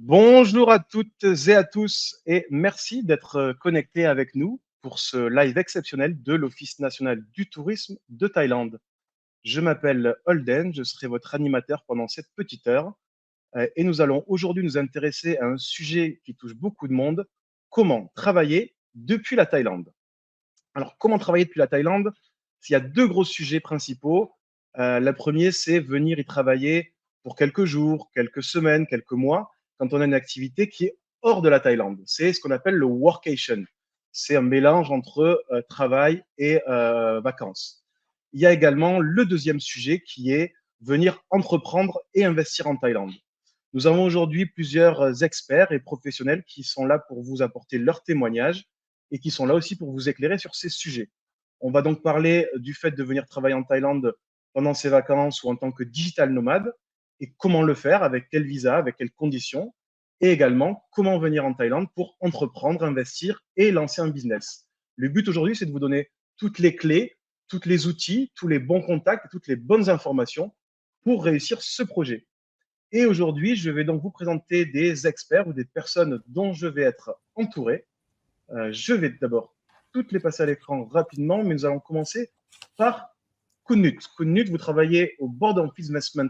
Bonjour à toutes et à tous et merci d'être connectés avec nous pour ce live exceptionnel de l'Office national du tourisme de Thaïlande. Je m'appelle Holden, je serai votre animateur pendant cette petite heure et nous allons aujourd'hui nous intéresser à un sujet qui touche beaucoup de monde, comment travailler depuis la Thaïlande. Alors, comment travailler depuis la Thaïlande? Il y a deux gros sujets principaux. Le premier, c'est venir y travailler pour quelques jours, quelques semaines, quelques mois, quand on a une activité qui est hors de la Thaïlande. C'est ce qu'on appelle le workation. C'est un mélange entre travail et vacances. Il y a également le deuxième sujet qui est venir entreprendre et investir en Thaïlande. Nous avons aujourd'hui plusieurs experts et professionnels qui sont là pour vous apporter leurs témoignages et qui sont là aussi pour vous éclairer sur ces sujets. On va donc parler du fait de venir travailler en Thaïlande pendant ses vacances ou en tant que digital nomade et comment le faire, avec quel visa, avec quelles conditions, et également comment venir en Thaïlande pour entreprendre, investir et lancer un business. Le but aujourd'hui, c'est de vous donner toutes les clés, tous les outils, tous les bons contacts, toutes les bonnes informations pour réussir ce projet. Et aujourd'hui, je vais donc vous présenter des experts ou des personnes dont je vais être entouré. Je vais d'abord toutes les passer à l'écran rapidement, mais nous allons commencer par Kunut. Kunut, vous travaillez au Board of Investment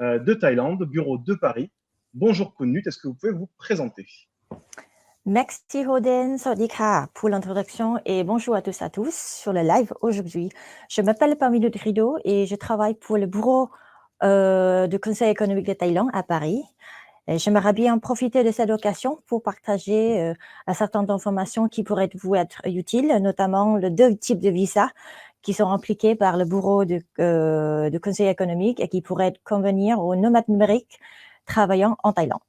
de Thaïlande, bureau de Paris. Bonjour Kunut, est-ce que vous pouvez vous présenter? Merci Roden, Sawasdee pour l'introduction et bonjour à tous sur le live aujourd'hui. Je m'appelle Parminut Rido et je travaille pour le bureau du Conseil économique de Thaïlande à Paris. J'aimerais bien profiter de cette occasion pour partager un certain nombre d'informations qui pourraient vous être utiles, notamment les deux types de visas qui sont impliqués par le bureau du Conseil économique et qui pourraient convenir aux nomades numériques travaillant en Thaïlande.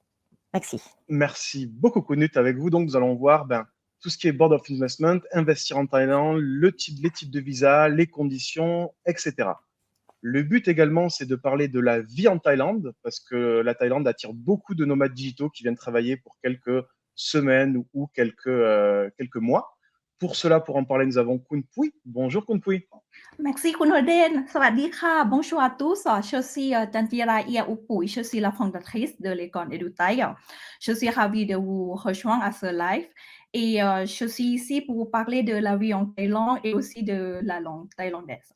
Merci. Merci beaucoup, Kunut. Avec vous, donc, nous allons voir tout ce qui est Board of Investment, investir en Thaïlande, les types de visa, les conditions, etc. Le but également, c'est de parler de la vie en Thaïlande, parce que la Thaïlande attire beaucoup de nomades digitaux qui viennent travailler pour quelques semaines ou quelques mois. Pour cela, pour en parler, nous avons Kun Pui. Bonjour Kun Pui. Merci Kun Holden. Sawasdee kha. Bonjour à tous. Je suis Tantiara Ia Upui. Je suis la fondatrice de l'école EduThaï. Je suis ravie de vous rejoindre à ce live. Et je suis ici pour vous parler de la vie en Thaïlande et aussi de la langue thaïlandaise.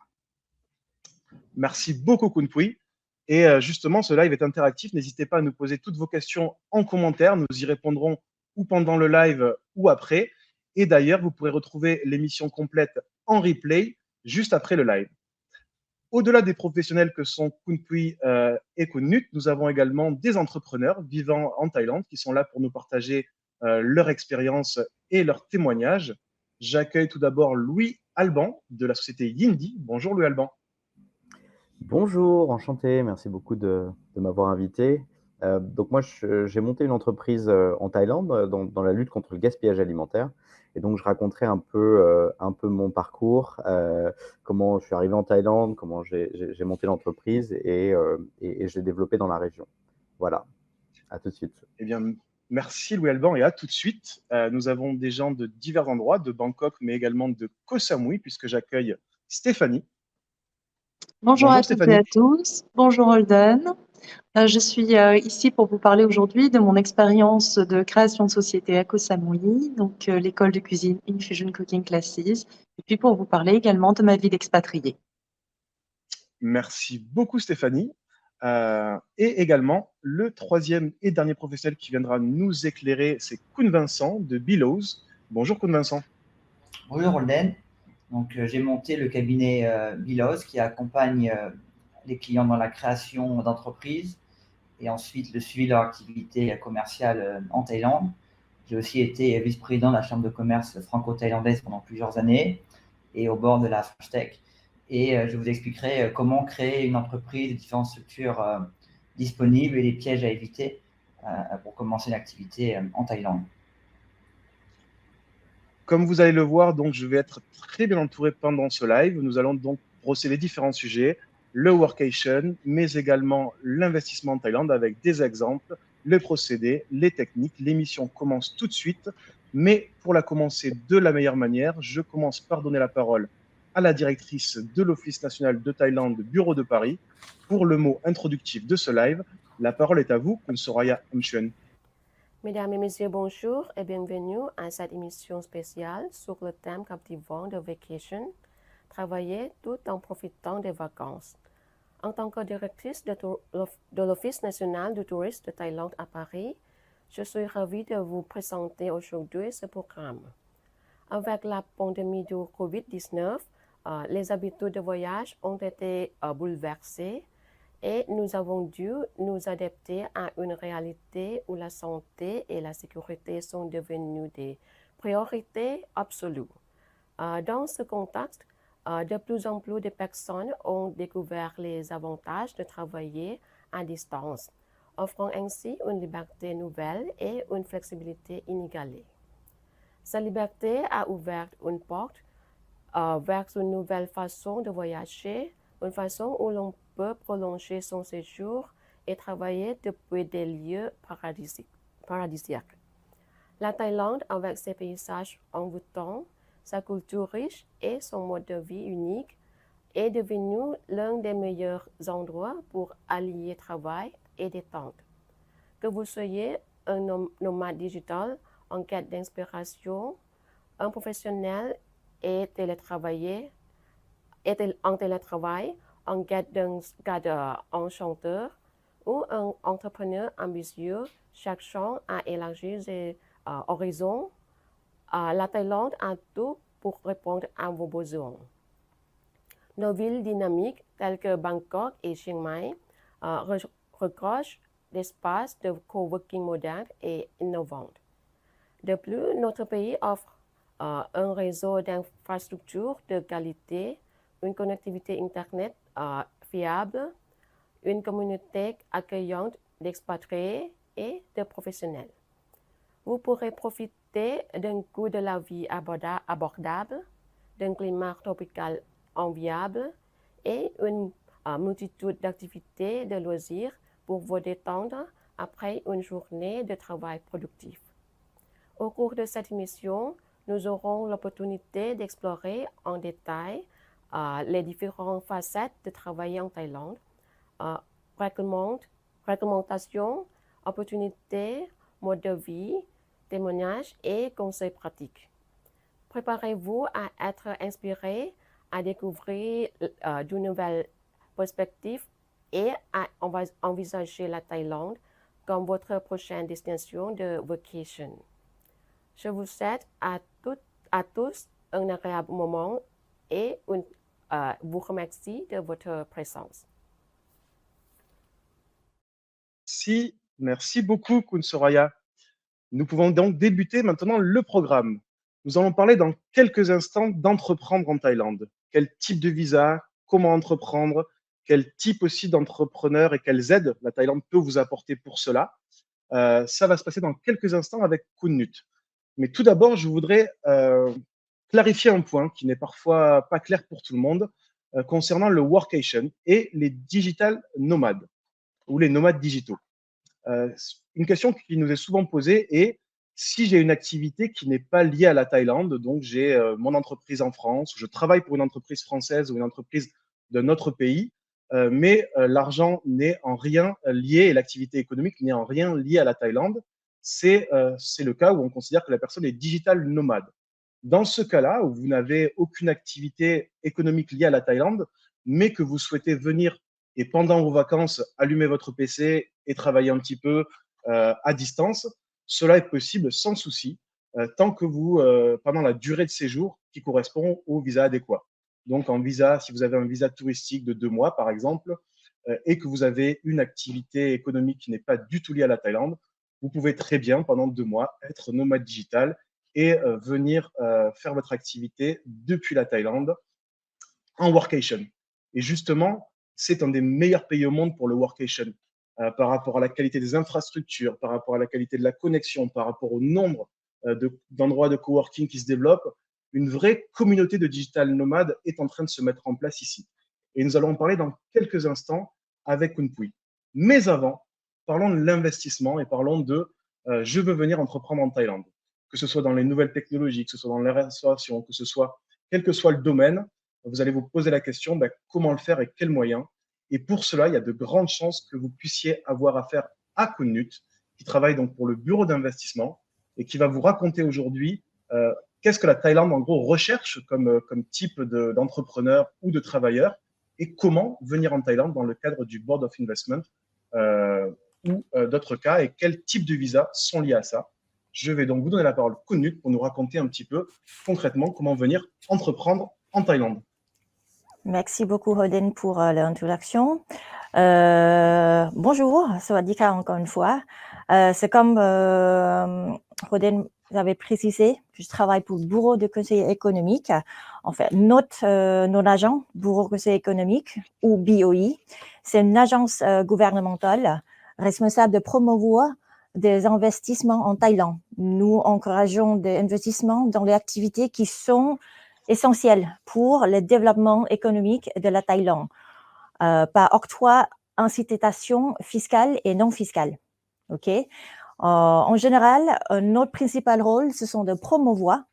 Merci beaucoup Kun Pui. Et justement, ce live est interactif. N'hésitez pas à nous poser toutes vos questions en commentaire. Nous y répondrons ou pendant le live ou après. Et d'ailleurs, vous pourrez retrouver l'émission complète en replay juste après le live. Au-delà des professionnels que sont Kun Pui et Kunut, nous avons également des entrepreneurs vivant en Thaïlande qui sont là pour nous partager leur expérience et leurs témoignages. J'accueille tout d'abord Louis Alban de la société Yindi. Bonjour Louis Alban. Bonjour, enchanté, merci beaucoup de m'avoir invité. Donc moi, j'ai monté une entreprise en Thaïlande dans la lutte contre le gaspillage alimentaire. Et donc, je raconterai un peu mon parcours, comment je suis arrivé en Thaïlande, comment j'ai monté l'entreprise et je l'ai développée dans la région. Voilà, à tout de suite. Eh bien, merci Louis Alban et à tout de suite. Nous avons des gens de divers endroits, de Bangkok, mais également de Koh Samui, puisque j'accueille Stéphanie. Bonjour à toutes et à tous. Bonjour Holden. Je suis ici pour vous parler aujourd'hui de mon expérience de création de société à Koh Samui, donc l'école de cuisine Infusion Cooking Classes, et puis pour vous parler également de ma vie d'expatriée. Merci beaucoup Stéphanie. Et également, le troisième et dernier professionnel qui viendra nous éclairer, c'est Kun Vincent de Billows. Bonjour Kun Vincent. Bonjour Holden. Donc, j'ai monté le cabinet Billows qui accompagne les clients dans la création d'entreprises et ensuite le suivi de leur activité commerciale en Thaïlande. J'ai aussi été vice-président de la chambre de commerce franco-thaïlandaise pendant plusieurs années et au bord de la French Tech. Et je vous expliquerai comment créer une entreprise, différentes structures disponibles et les pièges à éviter pour commencer une activité en Thaïlande. Comme vous allez le voir, donc, je vais être très bien entouré pendant ce live. Nous allons donc brosser les différents sujets, le workation, mais également l'investissement en Thaïlande avec des exemples, les procédés, les techniques. L'émission commence tout de suite, mais pour la commencer de la meilleure manière, je commence par donner la parole à la directrice de l'Office national de Thaïlande, bureau de Paris, pour le mot introductif de ce live. La parole est à vous, Kun Soraya Amchuen. Mesdames et messieurs, bonjour et bienvenue à cette émission spéciale sur le thème captivant de Vacation, travailler tout en profitant des vacances. En tant que directrice de l'Office national du tourisme de Thaïlande à Paris, je suis ravie de vous présenter aujourd'hui ce programme. Avec la pandémie du COVID-19, les habitudes de voyage ont été bouleversées et nous avons dû nous adapter à une réalité où la santé et la sécurité sont devenues des priorités absolues. Dans ce contexte, de plus en plus de personnes ont découvert les avantages de travailler à distance, offrant ainsi une liberté nouvelle et une flexibilité inégalée. Cette liberté a ouvert une porte vers une nouvelle façon de voyager, une façon où l'on peut prolonger son séjour et travailler depuis des lieux paradisiaques. La Thaïlande, avec ses paysages envoûtants, sa culture riche et son mode de vie unique, est devenue l'un des meilleurs endroits pour allier travail et détente. Que vous soyez un nomade digital en quête d'inspiration, un professionnel en télétravail, en quête d'un cadre enchanteur, ou un entrepreneur ambitieux cherchant à élargir ses horizons, la Thaïlande a tout pour répondre à vos besoins. Nos villes dynamiques telles que Bangkok et Chiang Mai regorgent d'espaces de coworking modernes et innovants. De plus, notre pays offre un réseau d'infrastructures de qualité, une connectivité Internet fiable, une communauté accueillante d'expatriés et de professionnels. Vous pourrez profiter d'un coût de la vie abordable, d'un climat tropical enviable et une multitude d'activités de loisirs pour vous détendre après une journée de travail productif. Au cours de cette émission, nous aurons l'opportunité d'explorer en détail les différentes facettes de travailler en Thaïlande, recommandations, opportunités, mode de vie, témoignages et conseils pratiques. Préparez-vous à être inspiré, à découvrir de nouvelles perspectives et à envisager la Thaïlande comme votre prochaine destination de vacation. Je vous souhaite à tous un agréable moment et vous remercie de votre présence. Merci beaucoup, Khun Soraya. Nous pouvons donc débuter maintenant le programme. Nous allons parler dans quelques instants d'entreprendre en Thaïlande. Quel type de visa, comment entreprendre, quel type aussi d'entrepreneur et quelles aides la Thaïlande peut vous apporter pour cela. Ça va se passer dans quelques instants avec Khun Nut. Mais tout d'abord, je voudrais clarifier un point qui n'est parfois pas clair pour tout le monde concernant le workation et les digital nomades ou les nomades digitaux. Une question qui nous est souvent posée est si j'ai une activité qui n'est pas liée à la Thaïlande, donc j'ai mon entreprise en France, je travaille pour une entreprise française ou une entreprise d'un autre pays, mais l'argent n'est en rien lié et l'activité économique n'est en rien liée à la Thaïlande, c'est le cas où on considère que la personne est digital nomade. Dans ce cas-là, où vous n'avez aucune activité économique liée à la Thaïlande, mais que vous souhaitez venir et pendant vos vacances, allumer votre PC et travailler un petit peu à distance, cela est possible sans souci, tant que vous, pendant la durée de séjour qui correspond au visa adéquat. Donc, si vous avez un visa touristique de 2 mois, par exemple, et que vous avez une activité économique qui n'est pas du tout liée à la Thaïlande, vous pouvez très bien, pendant 2 mois, être nomade digital et venir faire votre activité depuis la Thaïlande en workation. Et justement, c'est un des meilleurs pays au monde pour le workation par rapport à la qualité des infrastructures, par rapport à la qualité de la connexion, par rapport au nombre d'endroits de coworking qui se développent. Une vraie communauté de digital nomades est en train de se mettre en place ici. Et nous allons en parler dans quelques instants avec Khun Pui. Mais avant, parlons de l'investissement et parlons de je veux venir entreprendre en Thaïlande. Que ce soit dans les nouvelles technologies, que ce soit dans la restauration, que ce soit, quel que soit le domaine, vous allez vous poser la question comment le faire et quels moyens. Et pour cela, il y a de grandes chances que vous puissiez avoir affaire à Khun Nut, qui travaille donc pour le bureau d'investissement et qui va vous raconter aujourd'hui qu'est-ce que la Thaïlande, en gros, recherche comme type d'entrepreneur ou de travailleur et comment venir en Thaïlande dans le cadre du Board of Investment ou d'autres cas et quels types de visas sont liés à ça. Je vais donc vous donner la parole Kunut pour nous raconter un petit peu concrètement comment venir entreprendre en Thaïlande. Merci beaucoup, Holden, pour l'introduction. Bonjour, Sawadika encore une fois. C'est comme Holden avait précisé, je travaille pour le Bureau de conseil économique. En fait, notre agent, Bureau de conseil économique, ou BOE, c'est une agence gouvernementale responsable de promouvoir des investissements en Thaïlande. Nous encourageons des investissements dans les activités qui sont essentielles pour le développement économique de la Thaïlande, par octroi, incitation fiscale et non fiscale. Okay? En général, notre principal rôle, ce sont de promouvoir,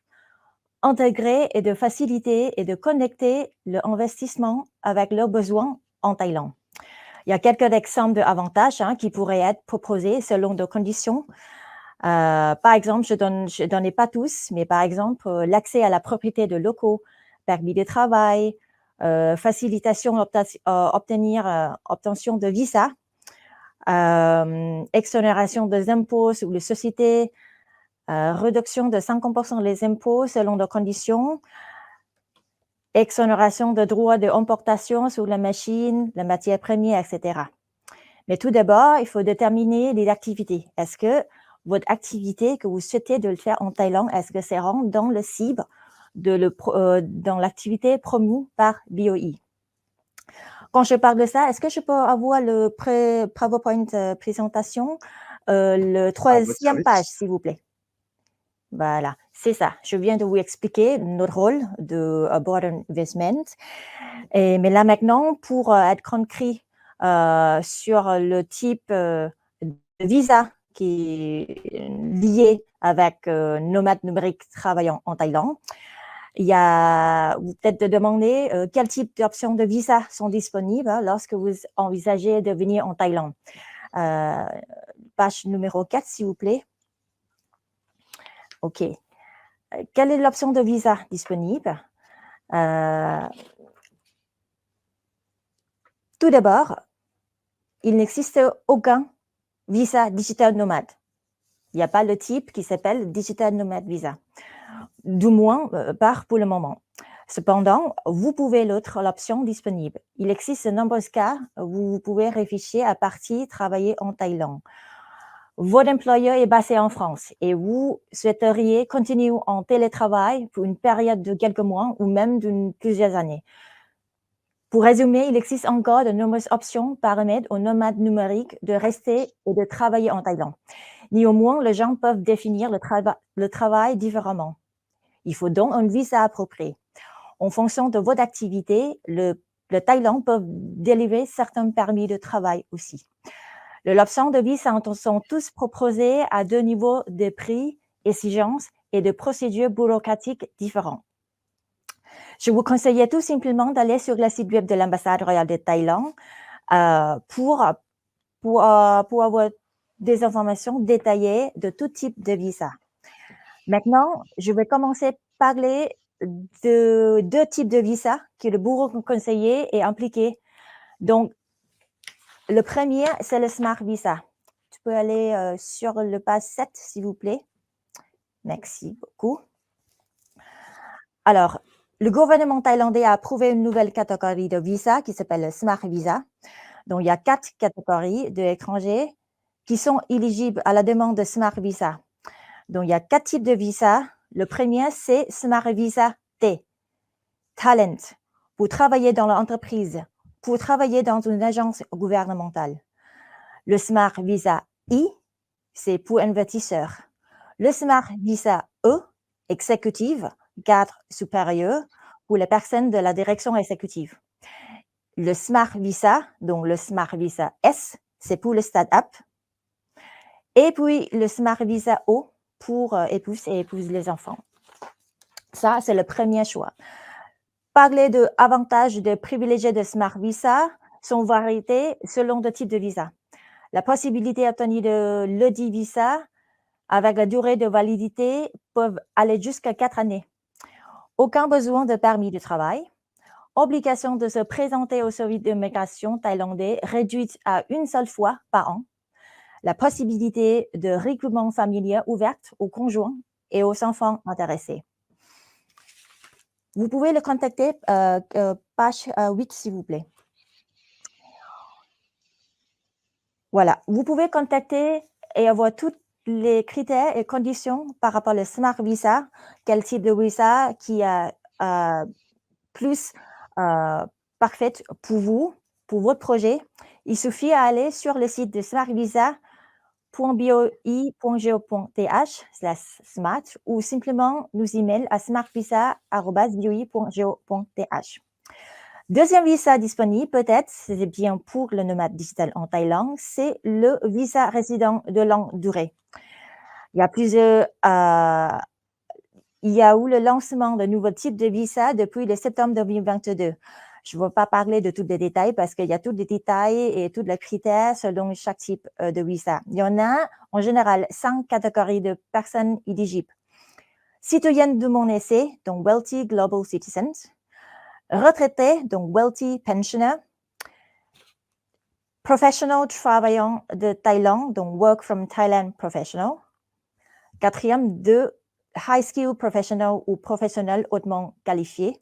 intégrer et de faciliter et de connecter l'investissement avec leurs besoins en Thaïlande. Il y a quelques exemples d'avantages qui pourraient être proposés selon des conditions. Par exemple, je donne pas tous, mais par exemple, l'accès à la propriété de locaux, permis de travail, facilitation obtention de visa, exonération des impôts sur les sociétés, réduction de 50% des impôts selon des conditions, exonération de droits d'importation sur la machine, la matière première, etc. Mais tout d'abord, il faut déterminer les activités. Est-ce que votre activité que vous souhaitez de le faire en Thaïlande, est-ce que c'est rentre dans le cible dans l'activité promue par BOE? Quand je parle de ça, est-ce que je peux avoir le PowerPoint présentation, le troisième page, s'il vous plaît? Voilà, c'est ça. Je viens de vous expliquer notre rôle de Board Investment. Mais là maintenant, pour être concret sur le type de visa qui est lié avec nomades numériques travaillant en Thaïlande, il y a peut-être de demander quel type d'options de visa sont disponibles lorsque vous envisagez de venir en Thaïlande. Page numéro 4, s'il vous plaît. OK. Quelle est l'option de visa disponible? Tout d'abord, il n'existe aucun visa digital nomade. Il n'y a pas le type qui s'appelle Digital Nomad Visa, du moins pas pour le moment. Cependant, vous pouvez l'option disponible. Il existe de nombreux cas où vous pouvez réfléchir à partir travailler en Thaïlande. Votre employeur est basé en France et vous souhaiteriez continuer en télétravail pour une période de quelques mois ou même de plusieurs années. Pour résumer, il existe encore de nombreuses options permettant aux nomades numériques de rester et de travailler en Thaïlande. Néanmoins, les gens peuvent définir le travail différemment. Il faut donc un visa approprié. En fonction de votre activité, le Thaïlande peut délivrer certains permis de travail aussi. Les options de visa sont tous proposées à deux niveaux de prix, exigences et de procédures bureaucratiques différents. Je vous conseille tout simplement d'aller sur le site web de l'ambassade royale de Thaïlande pour avoir des informations détaillées de tout type de visa. Maintenant, je vais commencer par parler de deux types de visa que le bureau conseiller est impliqué. Donc, le premier, c'est le Smart Visa. Tu peux aller sur le page 7, s'il vous plaît. Merci beaucoup. Alors, le gouvernement thaïlandais a approuvé une nouvelle catégorie de visa qui s'appelle le Smart Visa. Donc, il y a 4 catégories d'étrangers qui sont éligibles à la demande de Smart Visa. Donc, il y a 4 types de visas. Le premier, c'est Smart Visa T, Talent, pour travailler dans l'entreprise, pour travailler dans une agence gouvernementale. Le Smart Visa I, c'est pour investisseurs. Le Smart Visa E, Executive, cadre supérieur, pour les personnes de la direction exécutive. Le Smart Visa, donc le Smart Visa S, c'est pour le start-up. Et puis le Smart Visa O, pour épouses et épouses les enfants. Ça, c'est le premier choix. Parler de avantages de privilégiés de Smart Visa sont variés selon le type de visa. La possibilité d'obtenir de l'EDI visa avec la durée de validité peuvent aller jusqu'à 4 années. Aucun besoin de permis de travail. Obligation de se présenter au service d'immigration thaïlandais réduite à une seule fois par an. La possibilité de regroupement familial ouverte aux conjoints et aux enfants intéressés. Vous pouvez le contacter, page 8, s'il vous plaît. Voilà, vous pouvez contacter et avoir tous les critères et conditions par rapport au Smart Visa, quel type de visa qui est plus parfait pour vous, pour votre projet. Il suffit d'aller sur le site de smartvisa.boi.go.th/smart ou simplement nous email à smartvisa@boi.go.th. Deuxième visa disponible, peut-être, c'est bien pour le nomade digital en Thaïlande, c'est le visa résident de longue durée. Il y a plusieurs, il y a eu le lancement de nouveaux types de visa depuis le septembre 2022. Je ne vais pas parler de tous les détails parce qu'il y a tous les détails et tous les critères selon chaque type de visa. Il y en a en général 5 catégories de personnes éligibles. Citoyennes du monde entier, donc Wealthy Global Citizens. Retraités, donc Wealthy Pensioner. Professional travaillant de Thaïlande, donc Work from Thailand Professional. Quatrième, de High Skill Professional ou professionnel hautement qualifié.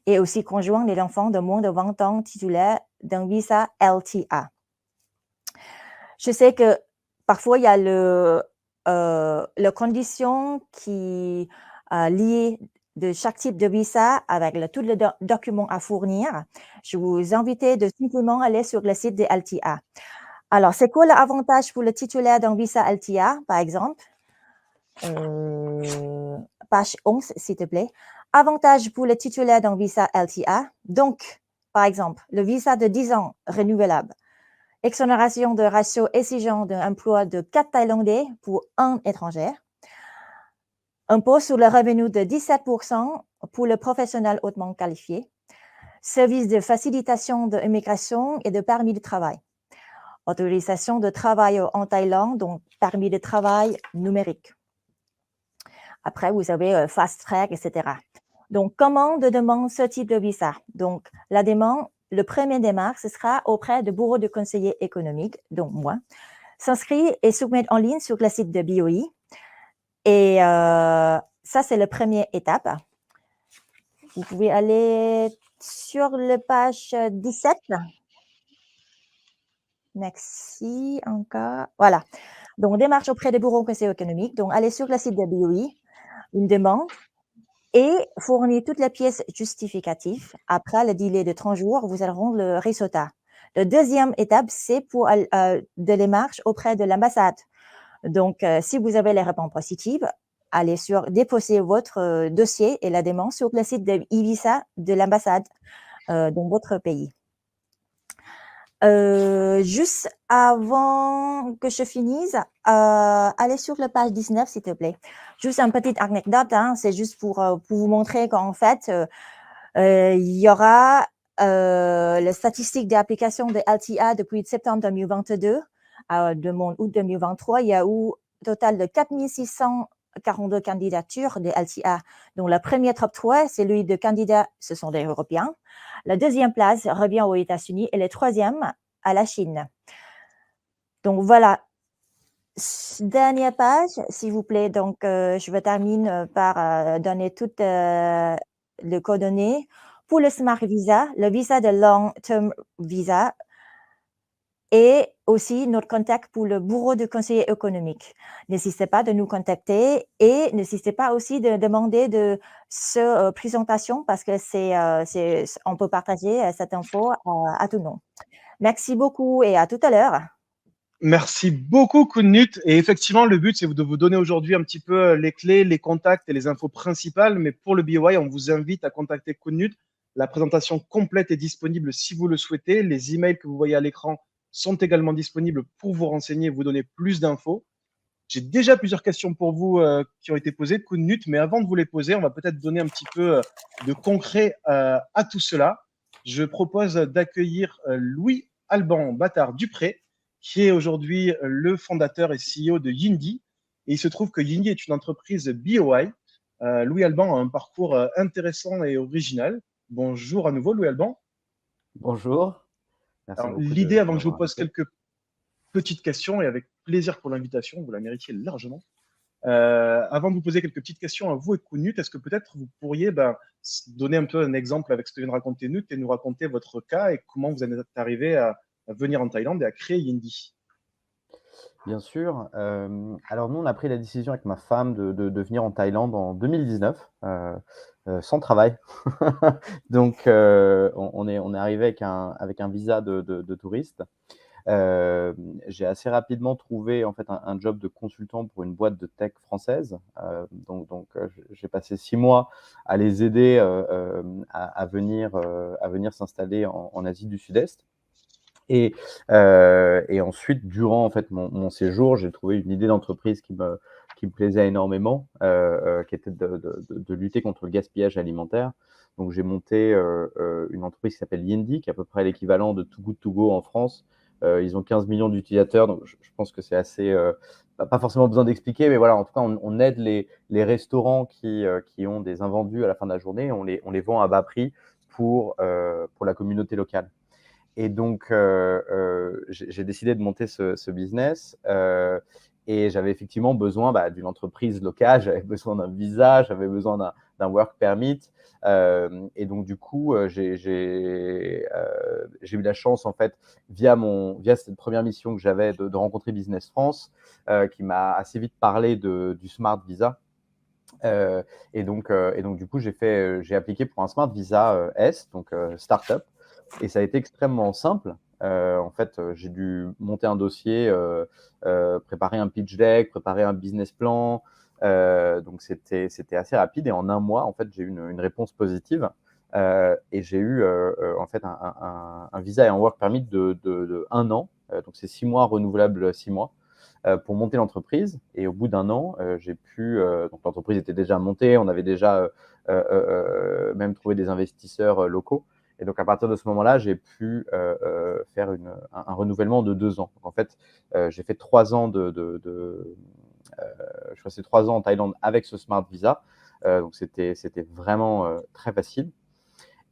Et aussi conjoint des enfants de moins de 20 ans titulaires d'un visa LTA. Je sais que parfois, il y a la condition qui est liée de chaque type de visa avec tous les documents à fournir. Je vous invite de simplement aller sur le site de LTA. Alors, c'est quoi l'avantage pour le titulaire d'un visa LTA, par exemple? Page 11, s'il te plaît. Avantage pour le titulaire d'un visa LTA. Donc, par exemple, le visa de 10 ans renouvelable. Exonération de ratio exigeant d'un emploi de 4 Thaïlandais pour 1 étranger. Impôt sur le revenu de 17% pour le professionnel hautement qualifié. Service de facilitation de immigration et de permis de travail. Autorisation de travail en Thaïlande, donc permis de travail numérique. Après, vous avez Fast Track, etc. Donc, comment de demander ce type de visa? Donc, la demande, le premier démarche, ce sera auprès du bureau de conseiller économique, donc moi. S'inscrire et soumettre en ligne sur le site de BOI. Et ça, c'est la première étape. Vous pouvez aller sur la page 17. Merci encore. Voilà. Donc, démarche auprès des bureaux de conseil économique. Donc, allez sur le site de BOI, une demande et fournir toutes les pièces justificatives. Après le délai de 30 jours, vous allez rendre le résultat. La deuxième étape, c'est pour de démarche auprès de l'ambassade. Donc, si vous avez les réponses positives, allez déposer votre dossier et la demande sur le site de e-visa de l'ambassade dans votre pays. Juste avant que je finisse, allez sur la page 19, s'il te plaît. Juste une petite anecdote, hein, c'est juste pour vous montrer qu'en fait, il y aura les statistiques d'application de LTA depuis septembre 2022. De mon août 2023, il y a eu un total de 4642 candidatures de LTA. Donc, la première top 3, c'est celui de candidats, ce sont des Européens. La deuxième place revient aux États-Unis et le troisième à la Chine. Donc, voilà. Dernière page, s'il vous plaît. Donc, je vais terminer par donner toutes les coordonnées. Pour le Smart Visa, le visa de Long Term Visa et aussi notre contact pour le bureau de conseiller économique. N'hésitez pas de nous contacter et n'hésitez pas aussi de demander de cette présentation parce que on peut partager cette info à tout le monde. Merci beaucoup et à tout à l'heure. Merci beaucoup, Kunnut. Et effectivement, le but, c'est de vous donner aujourd'hui un petit peu les clés, les contacts et les infos principales. Mais pour le BOI, on vous invite à contacter Kunnut. La présentation complète est disponible si vous le souhaitez. Les emails que vous voyez à l'écran sont également disponibles pour vous renseigner et vous donner plus d'infos. J'ai déjà plusieurs questions pour vous qui ont été posées, Kunnut, mais avant de vous les poser, on va peut-être donner un petit peu de concret à tout cela. Je propose d'accueillir Louis Alban Bâtard Dupré, qui est aujourd'hui le fondateur et CEO de Yindi. Et il se trouve que Yindi est une entreprise BOI. Louis-Alban a un parcours intéressant et original. Bonjour à nouveau, Louis-Alban. Bonjour. Merci Alors, beaucoup l'idée, de avant que je vous m'avoir pose invité. quelques petites questions, et avec plaisir pour l'invitation, vous la méritiez largement. Avant de vous poser quelques petites questions à vous et Knut, est-ce que peut-être vous pourriez donner un peu un exemple avec ce que vient de raconter Knut et nous raconter votre cas et comment vous en êtes arrivé à venir en Thaïlande et à créer Yindi? Bien sûr. Alors nous, on a pris la décision avec ma femme de venir en Thaïlande en 2019, sans travail. Donc, on est arrivé avec un visa de touriste. J'ai assez rapidement trouvé en fait un job de consultant pour une boîte de tech française. Donc, j'ai passé 6 mois à les aider à venir s'installer en Asie du Sud-Est. Et ensuite, durant en fait mon séjour, j'ai trouvé une idée d'entreprise qui me plaisait énormément, qui était de lutter contre le gaspillage alimentaire. Donc, j'ai monté une entreprise qui s'appelle Yindi, qui est à peu près l'équivalent de Too Good To Go en France. Ils ont 15 millions d'utilisateurs, donc je pense que c'est assez, pas forcément besoin d'expliquer, mais voilà, en tout cas, on aide les restaurants qui ont des invendus à la fin de la journée, on les vend à bas prix pour la communauté locale. Et donc, j'ai décidé de monter ce business et j'avais effectivement besoin d'une entreprise locale, j'avais besoin d'un visa, j'avais besoin d'un work permit. Et donc, du coup, j'ai eu la chance, en fait, via cette première mission que j'avais de rencontrer Business France, qui m'a assez vite parlé du Smart Visa. Et donc, du coup, j'ai appliqué pour un Smart Visa S, donc startup. Et ça a été extrêmement simple. En fait, j'ai dû monter un dossier, préparer un pitch deck, préparer un business plan. Donc, c'était assez rapide. Et en un mois, en fait, j'ai eu une réponse positive. Et j'ai eu en fait un visa et un work permit de 1 an. Donc, c'est 6 mois renouvelables, 6 mois. Pour monter l'entreprise. Et au bout d'un an, j'ai pu. Donc, l'entreprise était déjà montée. On avait déjà même trouvé des investisseurs locaux. Et donc, à partir de ce moment-là, j'ai pu faire un renouvellement de 2 ans. Donc, en fait, j'ai fait 3 ans je suis resté 3 ans en Thaïlande avec ce Smart Visa. Donc, c'était vraiment très facile.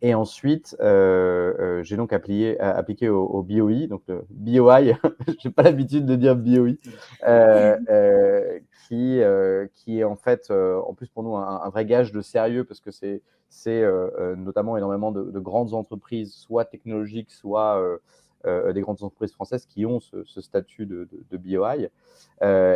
Et ensuite, j'ai donc appliqué au BOI, donc le BOI, j'ai pas l'habitude de dire BOI, qui est en fait, en plus pour nous, un vrai gage de sérieux parce que c'est notamment énormément de grandes entreprises, soit technologiques, soit des grandes entreprises françaises qui ont ce statut de BOI.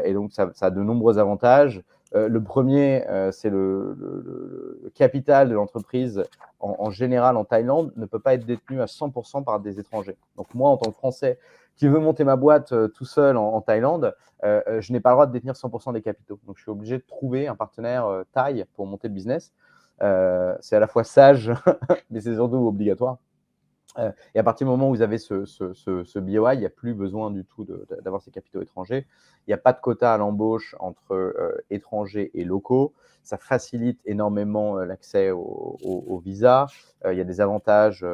Et donc, ça a de nombreux avantages. Le premier, c'est le capital de l'entreprise en général en Thaïlande ne peut pas être détenu à 100% par des étrangers. Donc moi, en tant que Français qui veut monter ma boîte tout seul en Thaïlande, je n'ai pas le droit de détenir 100% des capitaux. Donc je suis obligé de trouver un partenaire thaï pour monter le business. C'est à la fois sage, mais c'est surtout obligatoire. Et à partir du moment où vous avez ce BOI, il n'y a plus besoin du tout d'avoir ces capitaux étrangers. Il n'y a pas de quota à l'embauche entre étrangers et locaux. Ça facilite énormément l'accès au visa. Il y a des avantages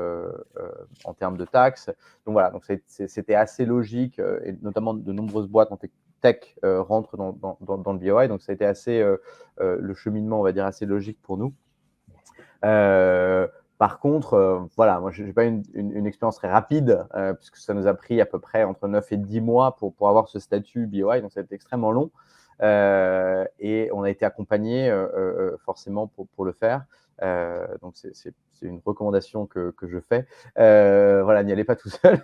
en termes de taxes. Donc voilà, donc c'était assez logique, et notamment de nombreuses boîtes en tech rentrent dans le BOI. Donc ça a été assez, le cheminement, on va dire, assez logique pour nous. Par contre, voilà, moi, je n'ai pas une expérience très rapide, puisque ça nous a pris à peu près entre 9 et 10 mois pour avoir ce statut BOI, donc ça a été extrêmement long. Et on a été accompagné forcément pour le faire. Donc, c'est une recommandation que je fais. Voilà, n'y allez pas tout seul,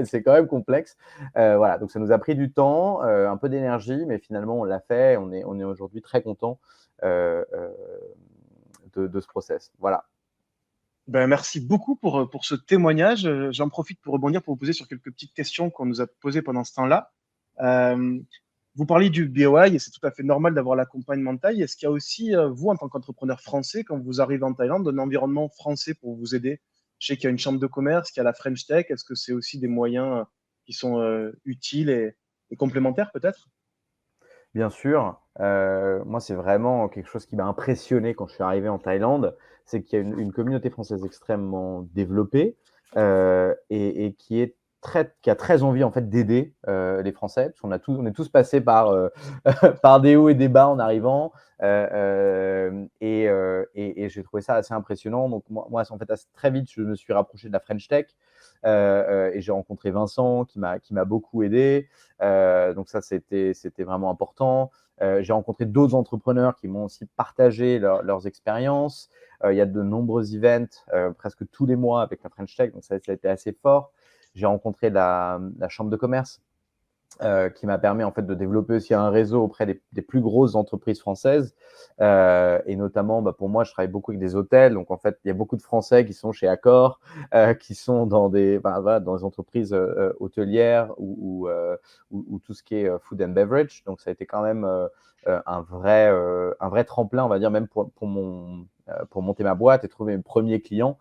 c'est quand même complexe. Voilà, donc ça nous a pris du temps, un peu d'énergie, mais finalement, on l'a fait. On est aujourd'hui très content de ce process. Voilà. Merci beaucoup pour ce témoignage. J'en profite pour rebondir, pour vous poser sur quelques petites questions qu'on nous a posées pendant ce temps-là. Vous parlez du BOI et c'est tout à fait normal d'avoir l'accompagnement Thaï. Est-ce qu'il y a aussi, vous, en tant qu'entrepreneur français, quand vous arrivez en Thaïlande, un environnement français pour vous aider? Je sais qu'il y a une chambre de commerce, qu'il y a la French Tech. Est-ce que c'est aussi des moyens qui sont utiles et complémentaires peut-être? Bien sûr. Moi, c'est vraiment quelque chose qui m'a impressionné quand je suis arrivé en Thaïlande, c'est qu'il y a une communauté française extrêmement développée et qui est qui a très envie en fait d'aider les Français, parce on est tous passés par par des hauts et des bas en arrivant, et j'ai trouvé ça assez impressionnant. Donc moi en fait très vite je me suis rapproché de la French Tech, et j'ai rencontré Vincent qui m'a beaucoup aidé. Donc ça c'était vraiment important. J'ai rencontré d'autres entrepreneurs qui m'ont aussi partagé leurs expériences. Il y a de nombreux events presque tous les mois avec la French Tech, donc ça a été assez fort. J'ai rencontré la chambre de commerce qui m'a permis en fait de développer aussi un réseau auprès des plus grosses entreprises françaises, et notamment pour moi je travaille beaucoup avec des hôtels, donc en fait il y a beaucoup de Français qui sont chez Accor, qui sont dans des entreprises hôtelières ou tout ce qui est food and beverage, donc ça a été quand même un vrai tremplin, on va dire, même pour monter ma boîte et trouver mes premiers clients.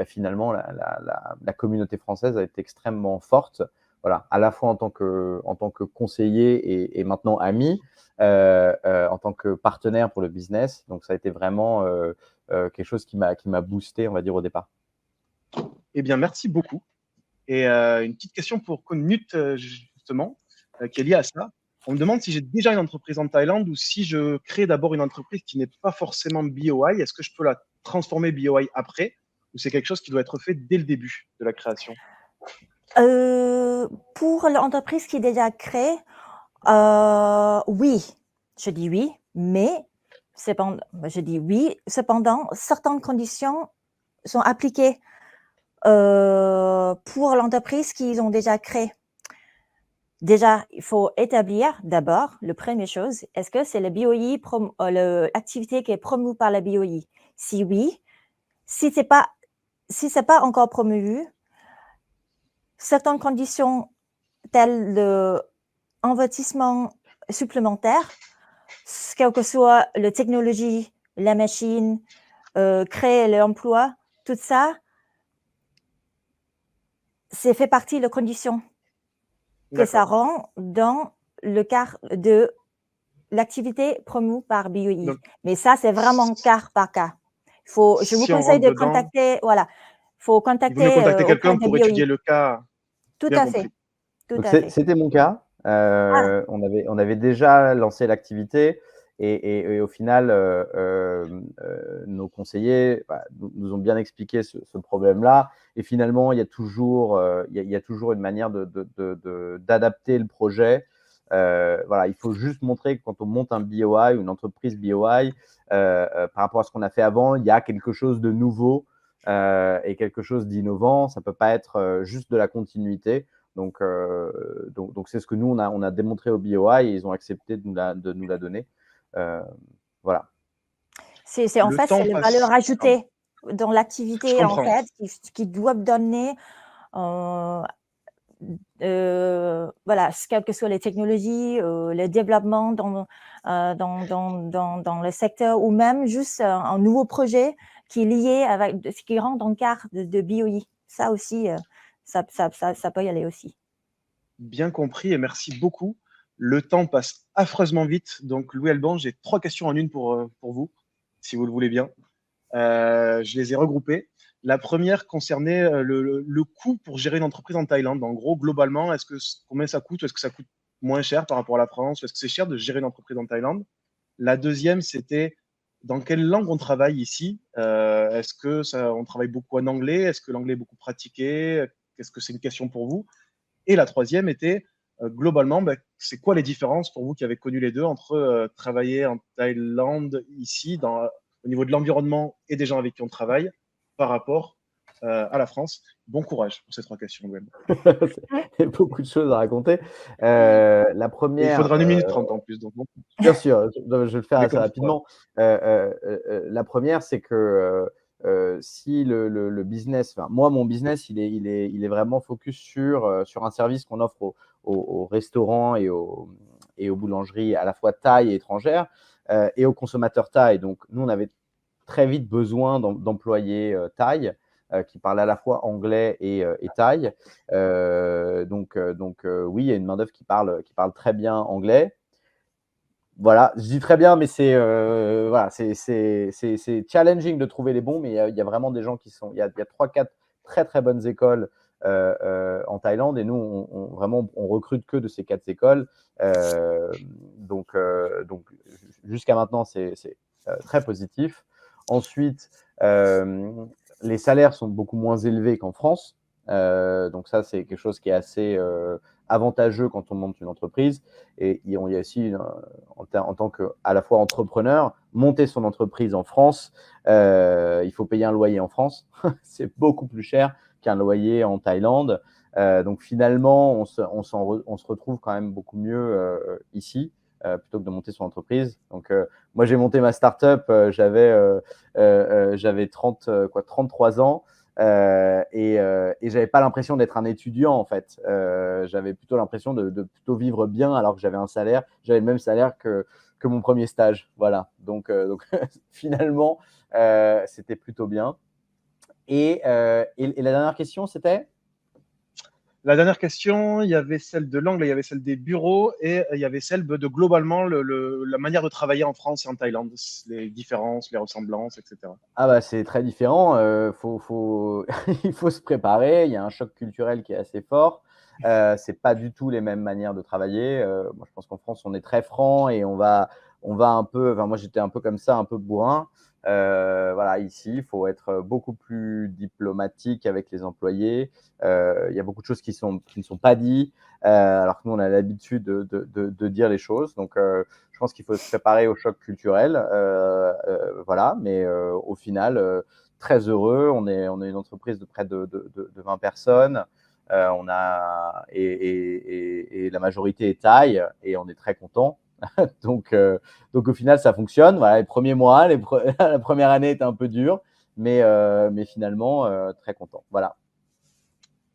Finalement la communauté française a été extrêmement forte. Voilà, à la fois en tant que conseiller et maintenant ami, en tant que partenaire pour le business. Donc, ça a été vraiment quelque chose qui m'a boosté, on va dire, au départ. Eh bien, merci beaucoup. Et une petite question pour Knut, justement, qui est liée à ça. On me demande si j'ai déjà une entreprise en Thaïlande ou si je crée d'abord une entreprise qui n'est pas forcément BOI. Est-ce que je peux la transformer BOI après ou c'est quelque chose qui doit être fait dès le début de la création? Pour l'entreprise qui est déjà créée, oui, je dis oui, mais cependant, certaines conditions sont appliquées pour l'entreprise qu'ils ont déjà créée. Déjà, il faut établir d'abord, la première chose, est-ce que c'est le BOI, l'activité qui est promue par la BOI? Si oui, si c'est pas encore promu, certaines conditions telles l'investissement supplémentaire, quelle que soit la technologie, la machine, créer l'emploi, tout ça, c'est fait partie de la condition que ça rend dans le cadre de l'activité promue par BOI. Donc, mais ça, c'est vraiment cas par cas. Je vous conseille de contacter, voilà, il faut contacter quelqu'un pour étudier le cas. Tout à fait. C'était mon cas. On avait déjà lancé l'activité et au final, nos conseillers nous ont bien expliqué ce problème-là. Et finalement, il y a toujours une manière d'adapter le projet. Voilà, il faut juste montrer que quand on monte un BOI ou une entreprise BOI, par rapport à ce qu'on a fait avant, il y a quelque chose de nouveau et quelque chose d'innovant. Ça ne peut pas être juste de la continuité. Donc c'est ce que nous, on a démontré au BOI et ils ont accepté de nous la donner. Voilà. C'est en fait, c'est la valeur ajoutée dans l'activité, en fait, qui doivent donner, voilà, quelles que soient les technologies, le développement dans le secteur ou même juste un nouveau projet qui est lié avec ce qui rentre dans le cadre de BOI. Ça aussi, ça peut y aller aussi. Bien compris et merci beaucoup. Le temps passe affreusement vite. Donc, Louis Alban, j'ai 3 questions en une pour vous, si vous le voulez bien. Je les ai regroupées. La première concernait le coût pour gérer une entreprise en Thaïlande. En gros, globalement, combien ça coûte? Est-ce que ça coûte moins cher par rapport à la France? Est-ce que c'est cher de gérer une entreprise en Thaïlande? La deuxième, c'était dans quelle langue on travaille ici? Est-ce que on travaille beaucoup en anglais? Est-ce que l'anglais est beaucoup pratiqué? Est-ce que c'est une question pour vous? Et la troisième était, globalement, c'est quoi les différences pour vous qui avez connu les deux entre travailler en Thaïlande ici, au niveau de l'environnement et des gens avec qui on travaille, par rapport à la France? Bon courage pour ces 3 questions, Louis. Il y a beaucoup de choses à raconter. La première. Il faudra 1 minute 30 en plus. Donc bon. Bien sûr, je vais le faire assez rapidement. La première, c'est que si le business, moi, mon business, il est vraiment focus sur un service qu'on offre aux restaurants et aux boulangeries à la fois thaï et étrangères et aux consommateurs thaï. Donc, nous, on avait très vite besoin d'employés thaï qui parlent à la fois anglais et thaï. Donc, oui, il y a une main-d'œuvre qui parle très bien anglais. Voilà, je dis très bien, mais c'est challenging de trouver les bons, mais il y a vraiment des gens qui sont. Il y a 3-4 très très bonnes écoles en Thaïlande, et nous, on recrute que de ces 4 écoles. Donc, jusqu'à maintenant, c'est très positif. Ensuite, les salaires sont beaucoup moins élevés qu'en France. Donc ça, c'est quelque chose qui est assez avantageux quand on monte une entreprise. Et il y a aussi, en tant qu'à la fois entrepreneur, monter son entreprise en France, il faut payer un loyer en France. C'est beaucoup plus cher qu'un loyer en Thaïlande. Donc finalement, on se retrouve quand même beaucoup mieux ici, plutôt que de monter son entreprise. Donc moi, j'ai monté ma start-up, j'avais 33 ans. Et j'avais pas l'impression d'être un étudiant en fait. J'avais plutôt l'impression de plutôt vivre bien, alors que j'avais le même salaire que mon premier stage. Voilà. Donc finalement, c'était plutôt bien. Et la dernière question, c'était ? La dernière question, il y avait celle de l'angle, il y avait celle des bureaux, et il y avait celle de globalement la manière de travailler en France et en Thaïlande, les différences, les ressemblances, etc. Ah bah c'est très différent. Il faut se préparer. Il y a un choc culturel qui est assez fort. C'est pas du tout les mêmes manières de travailler. Moi, je pense qu'en France, on est très franc et on va un peu. Enfin, moi, j'étais un peu comme ça, un peu bourrin. Voilà, ici, il faut être beaucoup plus diplomatique avec les employés. Il y a beaucoup de choses qui ne sont pas dites, alors que nous, on a l'habitude de dire les choses. Donc, je pense qu'il faut se préparer au choc culturel. Voilà, mais au final, très heureux. On est une entreprise de près de 20 personnes. Et la majorité est Thaï, et on est très content. Donc au final, ça fonctionne. Voilà, les premiers mois, la première année était un peu dure, mais finalement, très content. Voilà.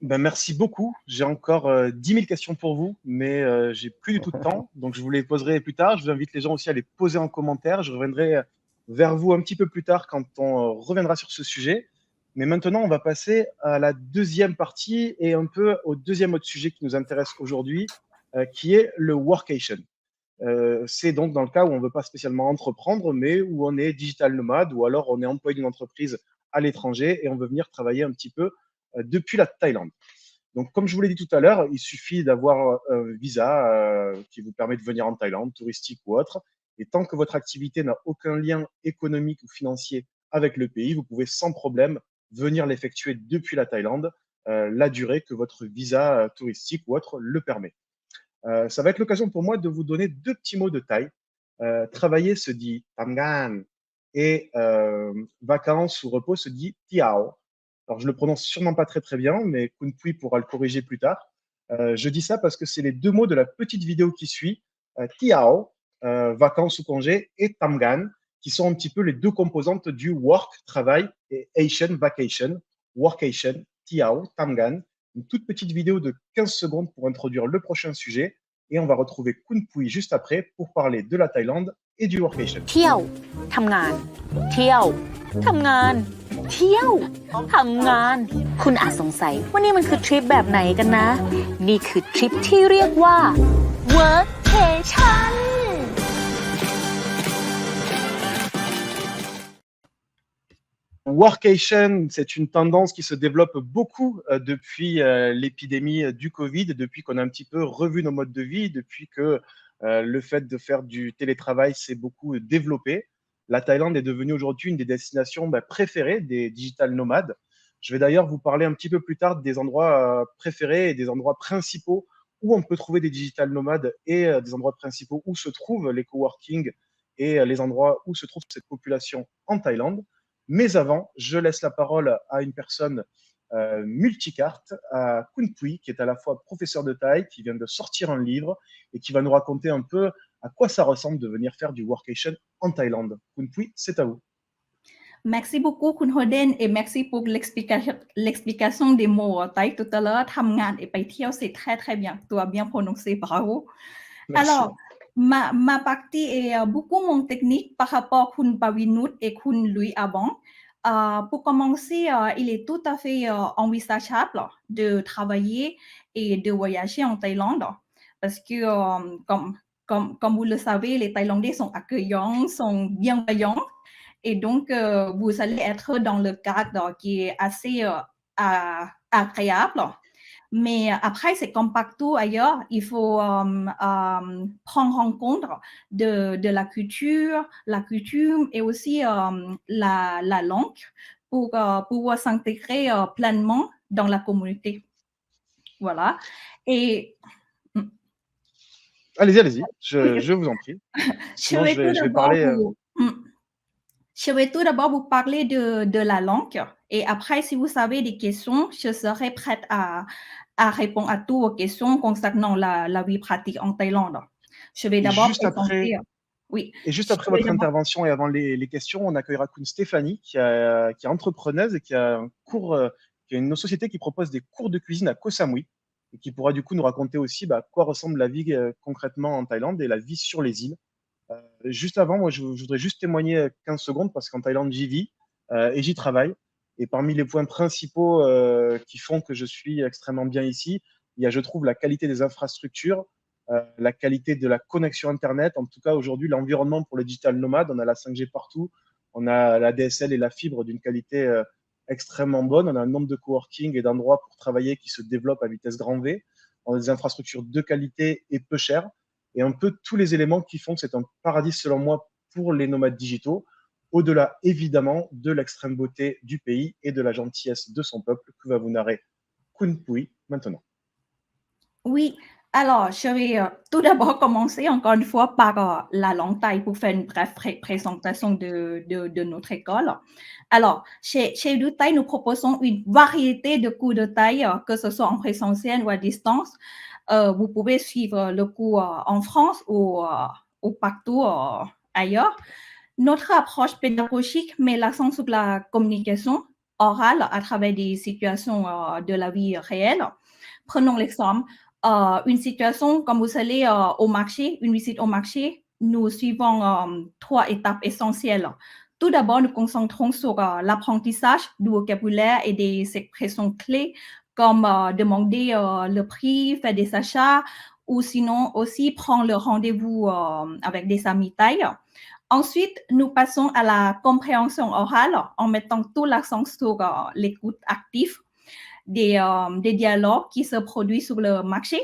Ben, merci beaucoup. J'ai encore 10 000 questions pour vous, mais j'ai plus du tout de temps. Donc, je vous les poserai plus tard. Je vous invite les gens aussi à les poser en commentaire. Je reviendrai vers vous un petit peu plus tard quand on reviendra sur ce sujet. Mais maintenant, on va passer à la deuxième partie et un peu au deuxième autre sujet qui nous intéresse aujourd'hui, qui est le workation. C'est donc dans le cas où on ne veut pas spécialement entreprendre, mais où on est digital nomade ou alors on est employé d'une entreprise à l'étranger et on veut venir travailler un petit peu depuis la Thaïlande. Donc, comme je vous l'ai dit tout à l'heure, il suffit d'avoir un visa qui vous permet de venir en Thaïlande, touristique ou autre. Et tant que votre activité n'a aucun lien économique ou financier avec le pays, vous pouvez sans problème venir l'effectuer depuis la Thaïlande, la durée que votre visa touristique ou autre le permet. Ça va être l'occasion pour moi de vous donner 2 petits mots de Thaï. Travailler se dit tamgan et vacances ou repos se dit tiao. Alors, je le prononce sûrement pas très très bien, mais Kun Pui pourra le corriger plus tard. Je dis ça parce que c'est les 2 mots de la petite vidéo qui suit, tiao, vacances ou congés, et tamgan, qui sont un petit peu les 2 composantes du work, travail, et Asian, vacation, workation, tiao, tamgan. Une toute petite vidéo de 15 secondes pour introduire le prochain sujet, et on va retrouver Kun Pui juste après pour parler de la Thaïlande et du workation. เที่ยวทำงานเที่ยวทำงานเที่ยวทำงานคุณอาจสงสัยว่านี่มันคือทริปแบบไหนกันนะนี่คือทริปที่เรียกว่า workation Workation, c'est une tendance qui se développe beaucoup depuis l'épidémie du Covid, depuis qu'on a un petit peu revu nos modes de vie, depuis que le fait de faire du télétravail s'est beaucoup développé. La Thaïlande est devenue aujourd'hui une des destinations préférées des digital nomades. Je vais d'ailleurs vous parler un petit peu plus tard des endroits préférés et des endroits principaux où on peut trouver des digital nomades et des endroits principaux où se trouvent les coworking et les endroits où se trouve cette population en Thaïlande. Mais avant, je laisse la parole à une personne multicarte, à Kun Pui, qui est à la fois professeur de Thaï, qui vient de sortir un livre et qui va nous raconter un peu à quoi ça ressemble de venir faire du workation en Thaïlande. Kun Pui, c'est à vous. Merci beaucoup, Kun Hoden, et merci pour l'explication des mots thaï tout à l'heure. Thamngan et Paitiao, c'est très très bien. Tu as bien prononcé, bravo. Merci. Alors, ma partie est beaucoup moins technique par rapport à Kun Pawinout et Kun Louis avant. Pour commencer, il est tout à fait envisageable de travailler et de voyager en Thaïlande parce que, comme vous le savez, les Thaïlandais sont accueillants, sont bienveillants et donc vous allez être dans le cadre qui est assez agréable Mais après, c'est comme partout ailleurs, il faut prendre en compte de la culture, la coutume et aussi la langue pour pouvoir s'intégrer pleinement dans la communauté. Voilà. Et Allez-y, je vous en prie. Sinon, je vais parler. Je vais tout d'abord vous parler de la langue. Et après, si vous avez des questions, je serai prête à répondre à toutes vos questions concernant la vie pratique en Thaïlande. Je vais d'abord présenter. Oui. Et juste après votre intervention et avant les questions, on accueillera Kun Stéphanie, qui est entrepreneuse et qui a une société qui propose des cours de cuisine à Koh Samui et qui pourra du coup nous raconter aussi à quoi ressemble la vie concrètement en Thaïlande et la vie sur les îles. Juste avant, moi, je voudrais juste témoigner 15 secondes parce qu'en Thaïlande, j'y vis et j'y travaille. Et parmi les points principaux qui font que je suis extrêmement bien ici, il y a, je trouve, la qualité des infrastructures, la qualité de la connexion Internet. En tout cas, aujourd'hui, l'environnement pour les digital nomades, on a la 5G partout, on a la DSL et la fibre d'une qualité extrêmement bonne, on a un nombre de coworking et d'endroits pour travailler qui se développent à vitesse grand V, on a des infrastructures de qualité et peu chères, et un peu tous les éléments qui font que c'est un paradis, selon moi, pour les nomades digitaux, au-delà, évidemment, de l'extrême beauté du pays et de la gentillesse de son peuple que va vous narrer Kun Pui maintenant. Oui, alors je vais tout d'abord commencer encore une fois par la langue thaï pour faire une brève présentation de notre école. Alors, chez Edu Thaï, nous proposons une variété de cours de thaï, que ce soit en présentiel ou à distance. Vous pouvez suivre le cours en France ou partout ailleurs. Notre approche pédagogique met l'accent sur la communication orale à travers des situations de la vie réelle. Prenons l'exemple. Une situation, comme vous savez, au marché, une visite au marché, nous suivons 3 étapes essentielles. Tout d'abord, nous concentrons sur l'apprentissage du vocabulaire et des expressions clés comme demander le prix, faire des achats ou sinon aussi prendre le rendez-vous avec des amis thaïs. Ensuite, nous passons à la compréhension orale en mettant tout l'accent sur l'écoute active des dialogues qui se produisent sur le marché.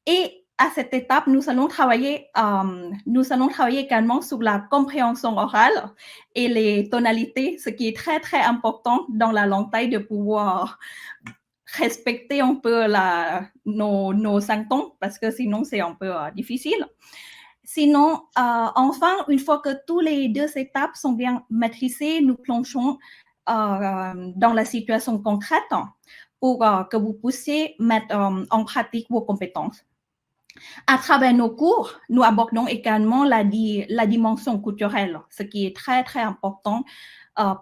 Et à cette étape, nous allons travailler également sur la compréhension orale et les tonalités, ce qui est très, très important dans la langue thaï de pouvoir respecter un peu nos symptômes parce que sinon, c'est un peu difficile. Sinon, enfin, une fois que toutes les 2 étapes sont bien maîtrisées, nous plongeons dans la situation concrète pour que vous puissiez mettre en pratique vos compétences. À travers nos cours, nous abordons également la dimension culturelle, ce qui est très, très important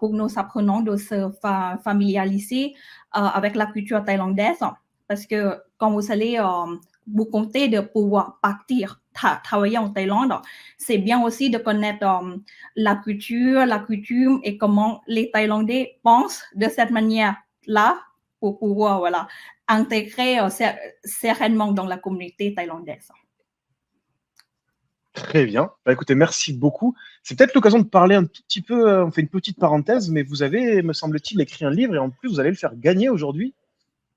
pour nos apprenants de se familiariser avec la culture thaïlandaise parce que, comme vous savez, vous comptez de pouvoir partir travailler en Thaïlande, c'est bien aussi de connaître la culture, la coutume et comment les Thaïlandais pensent de cette manière-là pour pouvoir intégrer sereinement dans la communauté thaïlandaise. Très bien. Écoutez, merci beaucoup. C'est peut-être l'occasion de parler un tout petit peu, on fait une petite parenthèse, mais vous avez, me semble-t-il, écrit un livre et en plus, vous allez le faire gagner aujourd'hui.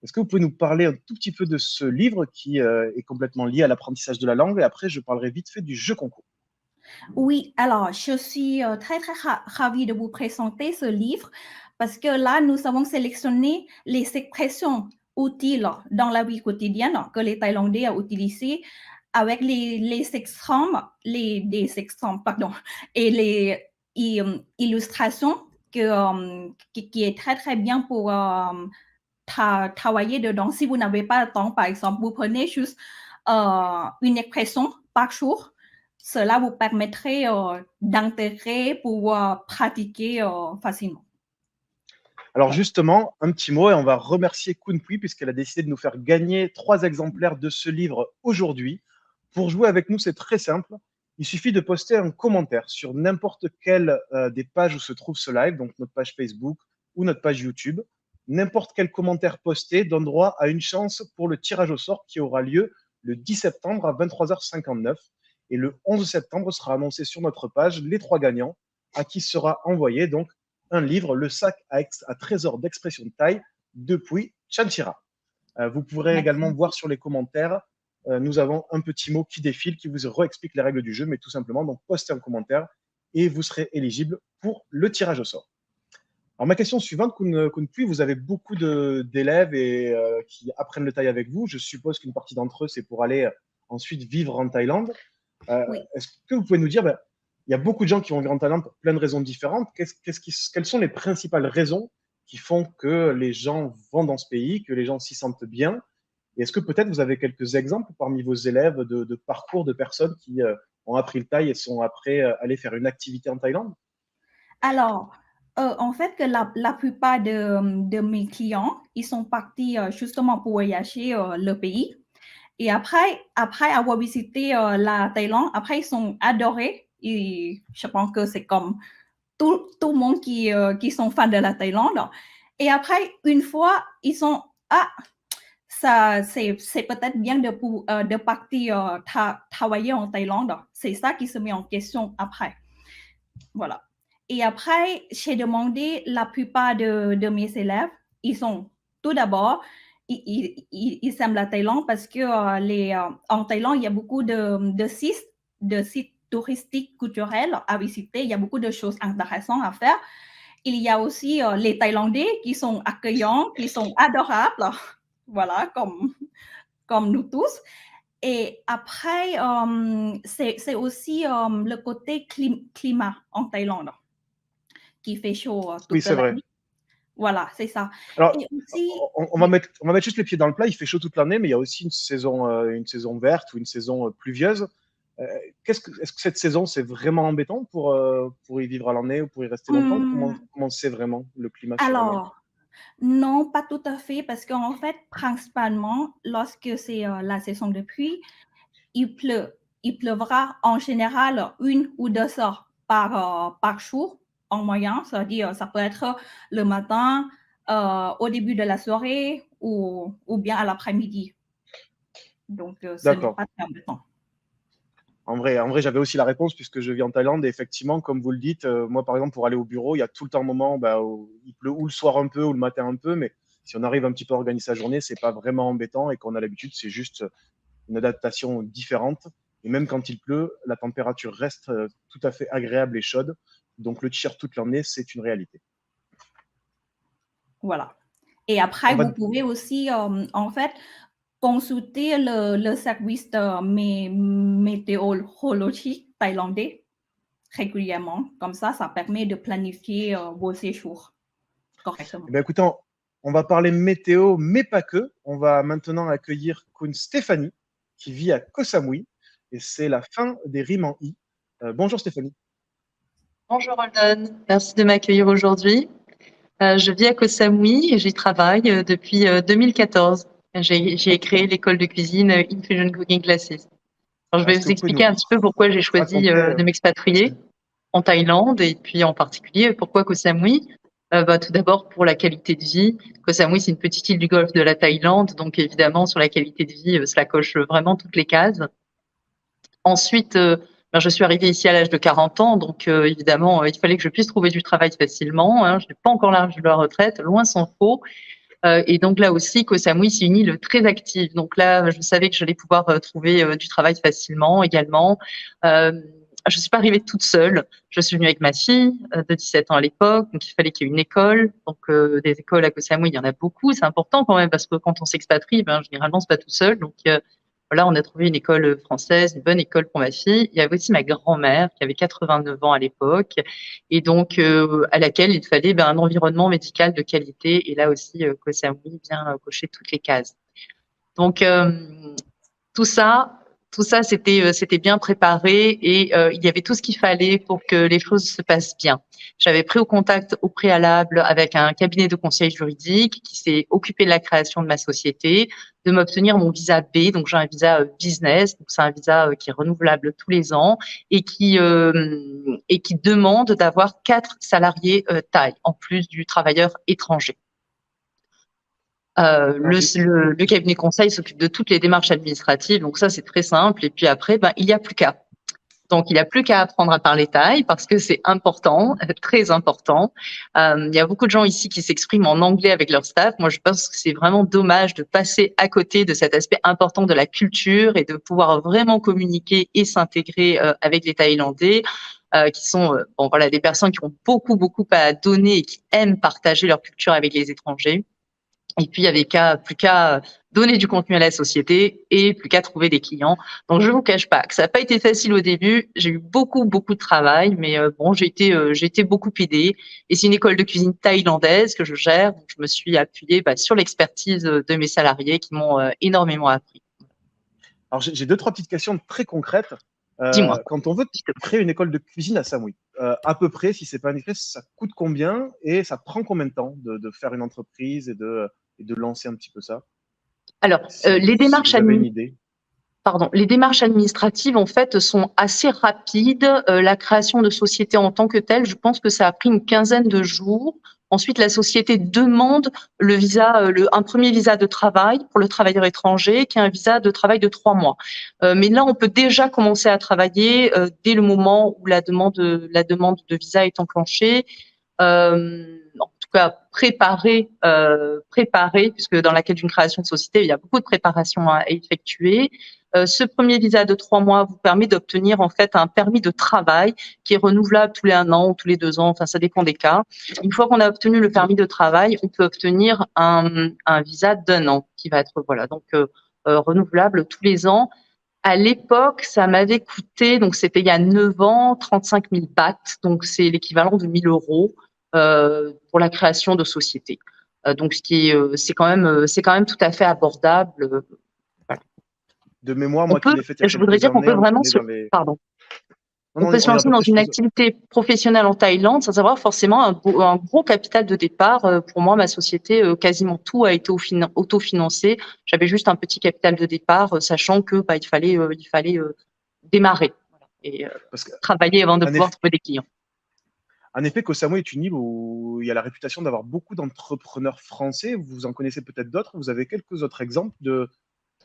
Est-ce que vous pouvez nous parler un tout petit peu de ce livre qui est complètement lié à l'apprentissage de la langue et après, je parlerai vite fait du jeu concours. Oui, alors je suis très, très ravie de vous présenter ce livre parce que là, nous avons sélectionné les expressions utiles dans la vie quotidienne que les Thaïlandais ont utilisées avec les extrêmes, et les illustrations qui est très, très bien pour travailler dedans. Si vous n'avez pas le temps, par exemple, vous prenez juste une expression par jour. Cela vous permettrait d'intégrer pour pratiquer facilement. Alors justement, un petit mot et on va remercier Kun Pui puisqu'elle a décidé de nous faire gagner 3 exemplaires de ce livre aujourd'hui. Pour jouer avec nous, c'est très simple. Il suffit de poster un commentaire sur n'importe quelle des pages où se trouve ce live, donc notre page Facebook ou notre page YouTube. N'importe quel commentaire posté donne droit à une chance pour le tirage au sort qui aura lieu le 10 septembre à 23h59. Et le 11 septembre sera annoncé sur notre page les 3 gagnants à qui sera envoyé donc un livre, Le sac à trésor d'expression thaï depuis Chanchira. Vous pourrez également voir sur les commentaires, nous avons un petit mot qui défile, qui vous réexplique les règles du jeu, mais tout simplement, donc postez un commentaire et vous serez éligible pour le tirage au sort. Alors, ma question suivante, Kun Pui, vous avez beaucoup d'élèves qui apprennent le thaï avec vous. Je suppose qu'une partie d'entre eux, c'est pour aller ensuite vivre en Thaïlande. Oui. Est-ce que vous pouvez nous dire, il y a beaucoup de gens qui vont vivre en Thaïlande pour plein de raisons différentes. Quelles sont les principales raisons qui font que les gens vont dans ce pays, que les gens s'y sentent bien? Et est-ce que peut-être vous avez quelques exemples parmi vos élèves de parcours de personnes qui ont appris le thaï et sont après allées faire une activité en Thaïlande? Alors, en fait, que la plupart de mes clients, ils sont partis justement pour voyager le pays. Et après avoir visité la Thaïlande, après, ils sont adorés. Et je pense que c'est comme tout le monde qui sont fans de la Thaïlande. Et après, une fois, ils sont ça, c'est peut-être bien de partir travailler en Thaïlande. C'est ça qui se met en question après. Voilà. Et après, j'ai demandé la plupart de mes élèves, ils sont tout d'abord, ils aiment la Thaïlande parce que en Thaïlande, il y a beaucoup de sites touristiques culturels à visiter. Il y a beaucoup de choses intéressantes à faire. Il y a aussi les Thaïlandais qui sont accueillants, qui sont adorables, voilà, comme nous tous. Et après, c'est aussi le côté climat en Thaïlande qui fait chaud toute l'année. Voilà, c'est ça. Alors, et aussi, on va mettre juste les pieds dans le plat. Il fait chaud toute l'année, mais il y a aussi une saison verte ou une saison pluvieuse. Est-ce que cette saison, c'est vraiment embêtant pour y vivre à l'année ou pour y rester longtemps? Comment c'est vraiment le climat? Alors, non, pas tout à fait, parce qu'en fait, principalement, lorsque c'est la saison de pluie, il pleut. Il pleuvra en général 1 ou 2 heures par jour en moyenne, c'est-à-dire ça peut être le matin, au début de la soirée ou bien à l'après-midi. Donc, ce n'est pas très embêtant. En vrai, j'avais aussi la réponse puisque je vis en Thaïlande et effectivement, comme vous le dites, moi par exemple, pour aller au bureau, il y a tout le temps un moment où il pleut ou le soir un peu ou le matin un peu, mais si on arrive un petit peu à organiser sa journée, c'est pas vraiment embêtant et qu'on a l'habitude, c'est juste une adaptation différente. Et même quand il pleut, la température reste tout à fait agréable et chaude. Donc le t-shirt toute l'année, c'est une réalité. Voilà. Et après, vous pouvez aussi, en fait, consulter le service météorologique thaïlandais régulièrement. Comme ça permet de planifier vos séjours correctement. Écoutez, on va parler météo, mais pas que. On va maintenant accueillir Kun Stéphanie, qui vit à Koh Samui, et c'est la fin des rimes en i. Bonjour Stéphanie. Bonjour Holden, merci de m'accueillir aujourd'hui. Je vis à Koh Samui et j'y travaille depuis 2014. J'ai créé l'école de cuisine Infusion Cooking Classes. Alors, je vais vous expliquer un petit peu pourquoi j'ai choisi de m'expatrier en Thaïlande et puis en particulier pourquoi Koh Samui. Tout d'abord pour la qualité de vie. Koh Samui, c'est une petite île du golfe de la Thaïlande, donc évidemment sur la qualité de vie, cela coche vraiment toutes les cases. Ensuite, je suis arrivée ici à l'âge de 40 ans, donc évidemment, il fallait que je puisse trouver du travail facilement. Je n'ai pas encore l'âge de la retraite, loin s'en faut. Et donc là aussi, Koh Samui, c'est une île très active. Donc là, je savais que j'allais pouvoir trouver du travail facilement également. Je ne suis pas arrivée toute seule. Je suis venue avec ma fille de 17 ans à l'époque. Donc il fallait qu'il y ait une école. Donc des écoles à Koh Samui, il y en a beaucoup. C'est important quand même parce que quand on s'expatrie, généralement, c'est pas tout seul. Donc voilà, on a trouvé une école française, une bonne école pour ma fille. Il y avait aussi ma grand-mère qui avait 89 ans à l'époque et donc à laquelle il fallait un environnement médical de qualité. Et là aussi, Koh Samui vient cocher toutes les cases. Donc tout ça, c'était bien préparé et il y avait tout ce qu'il fallait pour que les choses se passent bien. J'avais pris au contact au préalable avec un cabinet de conseil juridique qui s'est occupé de la création de ma société, de m'obtenir mon visa B. Donc j'ai un visa business, donc c'est un visa qui est renouvelable tous les ans et qui demande d'avoir 4 salariés thaï en plus du travailleur étranger. Le cabinet conseil s'occupe de toutes les démarches administratives, donc ça c'est très simple. Et puis après, il n'y a plus qu'à. Donc, il n'y a plus qu'à apprendre à parler thaï parce que c'est important, très important. Il y a beaucoup de gens ici qui s'expriment en anglais avec leur staff. Moi, je pense que c'est vraiment dommage de passer à côté de cet aspect important de la culture et de pouvoir vraiment communiquer et s'intégrer avec les Thaïlandais, qui sont bon, voilà, des personnes qui ont beaucoup, beaucoup à donner et qui aiment partager leur culture avec les étrangers. Et puis, il y avait plus qu'à donner du contenu à la société et plus qu'à trouver des clients. Donc, je vous cache pas que ça n'a pas été facile au début. J'ai eu beaucoup, beaucoup de travail, mais bon, j'ai été beaucoup aidée. Et c'est une école de cuisine thaïlandaise que je gère. Donc, je me suis appuyée sur l'expertise de mes salariés qui m'ont énormément appris. Alors, j'ai deux, trois petites questions très concrètes. Dis-moi. Quand on veut créer une école de cuisine à Samui, à peu près, si c'est pas indiscret, ça coûte combien et ça prend combien de temps de faire une entreprise et de lancer un petit peu ça? Alors, les démarches administratives, en fait, sont assez rapides. La création de société en tant que telle, je pense que ça a pris une quinzaine de jours. Ensuite, la société demande le visa, un premier visa de travail pour le travailleur étranger, qui est un visa de travail de 3 mois. Mais là, on peut déjà commencer à travailler dès le moment où la demande de visa est enclenchée. En tout cas, préparer, puisque dans la quête d'une création de société, il y a beaucoup de préparation à effectuer. Ce premier visa de 3 mois vous permet d'obtenir en fait un permis de travail qui est renouvelable tous les 1 an ou tous les 2 ans, enfin ça dépend des cas. Une fois qu'on a obtenu le permis de travail, on peut obtenir un visa d'1 an qui va être renouvelable tous les ans. À l'époque, ça m'avait coûté, donc c'était il y a 9 ans, 35 000 bahts, donc c'est l'équivalent de 1 000 € pour la création de société. Donc c'est quand même tout à fait abordable. De mémoire, moi qui l'ai fait il y a je voudrais dire qu'on peut vraiment on peut se lancer dans une activité professionnelle en Thaïlande sans avoir forcément un gros capital de départ. Pour moi, ma société, quasiment tout a été autofinancé. J'avais juste un petit capital de départ, sachant que il fallait démarrer et travailler avant de pouvoir trouver des clients. En effet, Koh Samui est une île où il y a la réputation d'avoir beaucoup d'entrepreneurs français. Vous en connaissez peut-être d'autres. Vous avez quelques autres exemples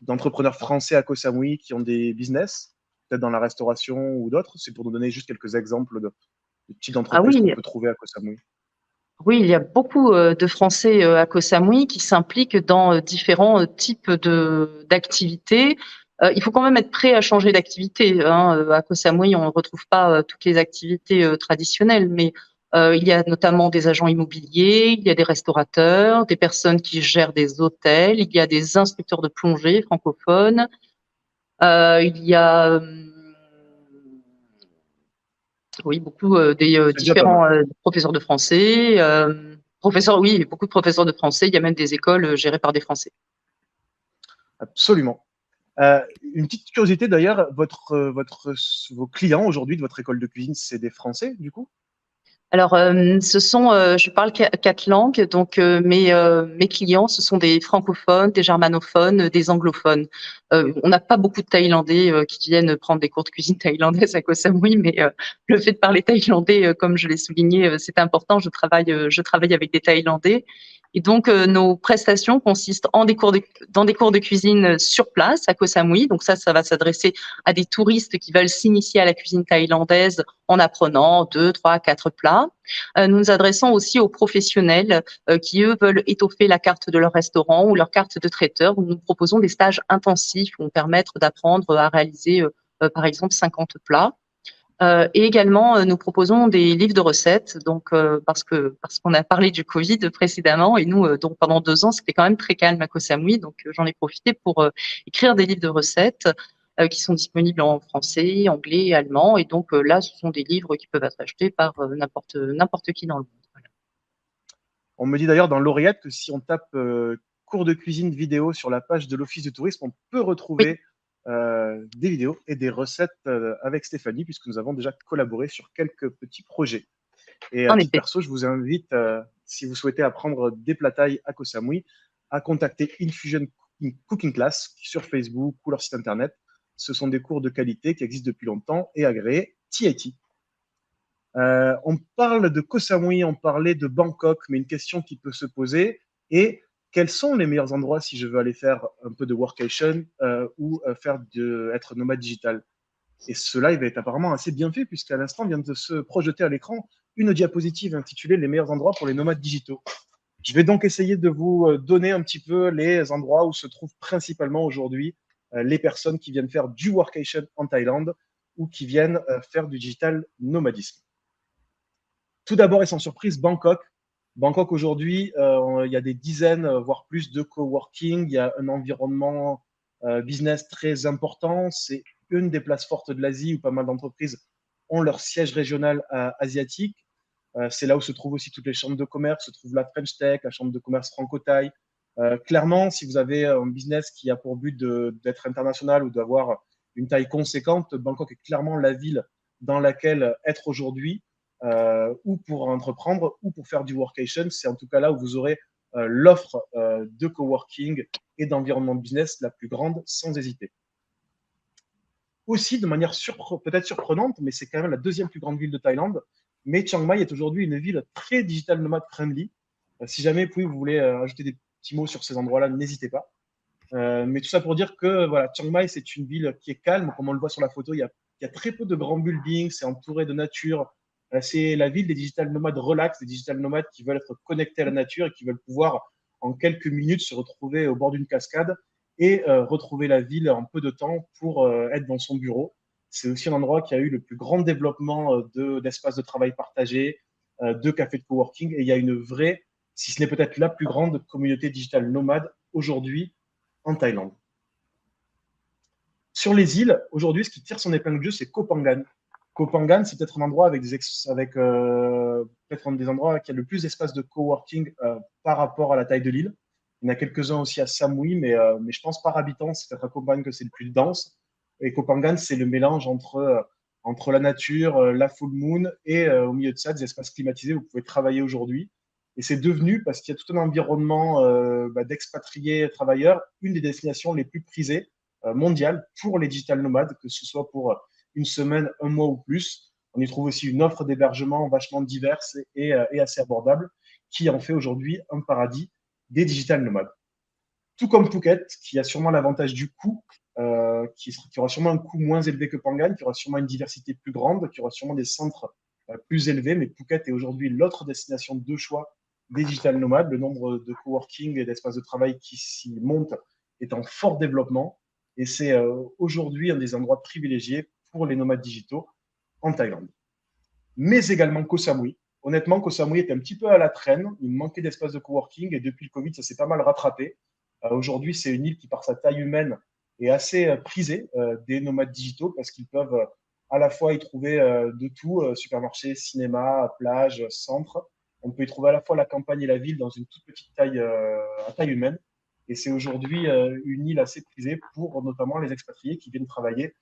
d'entrepreneurs français à Koh Samui qui ont des business, peut-être dans la restauration ou d'autres. C'est pour nous donner juste quelques exemples de types d'entreprises qu'on peut trouver à Koh Samui. Oui, il y a beaucoup de Français à Koh Samui qui s'impliquent dans différents types d'activités. Il faut quand même être prêt à changer d'activité. À Koh Samui, on ne retrouve pas toutes les activités traditionnelles, mais il y a notamment des agents immobiliers, il y a des restaurateurs, des personnes qui gèrent des hôtels, il y a des instructeurs de plongée francophones, il y a beaucoup des différents professeurs de français. Beaucoup de professeurs de français. Il y a même des écoles gérées par des Français. Absolument. Une petite curiosité d'ailleurs, vos clients aujourd'hui de votre école de cuisine, c'est des Français du coup? Alors, je parle 4 langues, donc mes clients, ce sont des francophones, des germanophones, des anglophones. On n'a pas beaucoup de Thaïlandais qui viennent prendre des cours de cuisine thaïlandaise à Koh Samui, mais le fait de parler thaïlandais, comme je l'ai souligné, c'est important. Je travaille avec des Thaïlandais. Et donc, nos prestations consistent dans des cours de cuisine sur place à Koh Samui. Donc ça va s'adresser à des touristes qui veulent s'initier à la cuisine thaïlandaise en apprenant 2, 3, 4 plats. Nous nous adressons aussi aux professionnels qui, eux, veulent étoffer la carte de leur restaurant ou leur carte de traiteur. Nous proposons des stages intensifs qui vont permettre d'apprendre à réaliser, par exemple, 50 plats. Et également, nous proposons des livres de recettes, donc parce qu'on a parlé du Covid précédemment, et nous, donc pendant 2 ans, c'était quand même très calme à Koh Samui, donc j'en ai profité pour écrire des livres de recettes qui sont disponibles en français, anglais et allemand, et donc là, ce sont des livres qui peuvent être achetés par n'importe qui dans le monde. Voilà. On me dit d'ailleurs dans l'oreillette que si on tape cours de cuisine vidéo sur la page de l'Office du tourisme, on peut retrouver des vidéos et des recettes avec Stéphanie, puisque nous avons déjà collaboré sur quelques petits projets. Et à titre perso, je vous invite, si vous souhaitez apprendre des plats thaï à Koh Samui, à contacter Infusion Cooking Class sur Facebook ou leur site internet. Ce sont des cours de qualité qui existent depuis longtemps et agréés TIT. On parle de Koh Samui, on parlait de Bangkok, mais une question qui peut se poser est: quels sont les meilleurs endroits si je veux aller faire un peu de workation ou être nomade digital? Et ce live est apparemment assez bien fait, puisqu'à l'instant vient de se projeter à l'écran une diapositive intitulée « Les meilleurs endroits pour les nomades digitaux ». Je vais donc essayer de vous donner un petit peu les endroits où se trouvent principalement aujourd'hui les personnes qui viennent faire du workation en Thaïlande ou qui viennent faire du digital nomadisme. Tout d'abord, et sans surprise, Bangkok. Bangkok, aujourd'hui, il y a des dizaines, voire plus de coworking. Il y a un environnement business très important. C'est une des places fortes de l'Asie où pas mal d'entreprises ont leur siège régional asiatique. C'est là où se trouvent aussi toutes les chambres de commerce, se trouve la French Tech, la chambre de commerce franco-thaï. Clairement, si vous avez un business qui a pour but d'être international ou d'avoir une taille conséquente, Bangkok est clairement la ville dans laquelle être aujourd'hui, ou pour entreprendre, ou pour faire du workation. C'est en tout cas là où vous aurez l'offre de coworking et d'environnement de business la plus grande, sans hésiter. Aussi, de manière peut-être surprenante, mais c'est quand même la deuxième plus grande ville de Thaïlande, mais Chiang Mai est aujourd'hui une ville très digital nomade friendly. Si jamais vous voulez ajouter des petits mots sur ces endroits-là, n'hésitez pas. Mais tout ça pour dire que voilà, Chiang Mai, c'est une ville qui est calme. Comme on le voit sur la photo, il y a très peu de grands buildings, c'est entouré de nature. C'est la ville des digital nomades relax, des digital nomades qui veulent être connectés à la nature et qui veulent pouvoir, en quelques minutes, se retrouver au bord d'une cascade et retrouver la ville en peu de temps pour être dans son bureau. C'est aussi un endroit qui a eu le plus grand développement d'espaces de travail partagés, de cafés de coworking. Et il y a une vraie, si ce n'est peut-être la plus grande communauté digitale nomade aujourd'hui en Thaïlande. Sur les îles, aujourd'hui, ce qui tire son épingle du jeu, c'est Koh Phangan. Koh Phangan, c'est peut-être un endroit avec peut-être un des endroits qui a le plus d'espace de coworking par rapport à la taille de l'île. Il y en a quelques-uns aussi à Samui, mais je pense par habitant, c'est peut-être à Koh Phangan que c'est le plus dense. Et Koh Phangan, c'est le mélange entre la nature, la full moon et au milieu de ça, des espaces climatisés où vous pouvez travailler aujourd'hui. Et c'est devenu, parce qu'il y a tout un environnement d'expatriés travailleurs, une des destinations les plus prisées mondiales pour les digital nomades, que ce soit pour une semaine, un mois ou plus. On y trouve aussi une offre d'hébergement vachement diverse et assez abordable, qui en fait aujourd'hui un paradis des digital nomades. Tout comme Phuket, qui a sûrement l'avantage du coût, qui aura sûrement un coût moins élevé que Phangan, qui aura sûrement une diversité plus grande, qui aura sûrement des centres plus élevés, mais Phuket est aujourd'hui l'autre destination de choix des digital nomades. Le nombre de coworking et d'espaces de travail qui s'y montent est en fort développement, et c'est aujourd'hui un des endroits privilégiés pour les nomades digitaux en Thaïlande. Mais également Koh Samui. Honnêtement, Koh Samui était un petit peu à la traîne. Il manquait d'espace de coworking et depuis le Covid, ça s'est pas mal rattrapé. Aujourd'hui, c'est une île qui, par sa taille humaine, est assez prisée des nomades digitaux parce qu'ils peuvent à la fois y trouver de tout, supermarché, cinéma, plage, centre. On peut y trouver à la fois la campagne et la ville dans une toute petite taille à taille humaine. Et c'est aujourd'hui une île assez prisée pour notamment les expatriés qui viennent travailler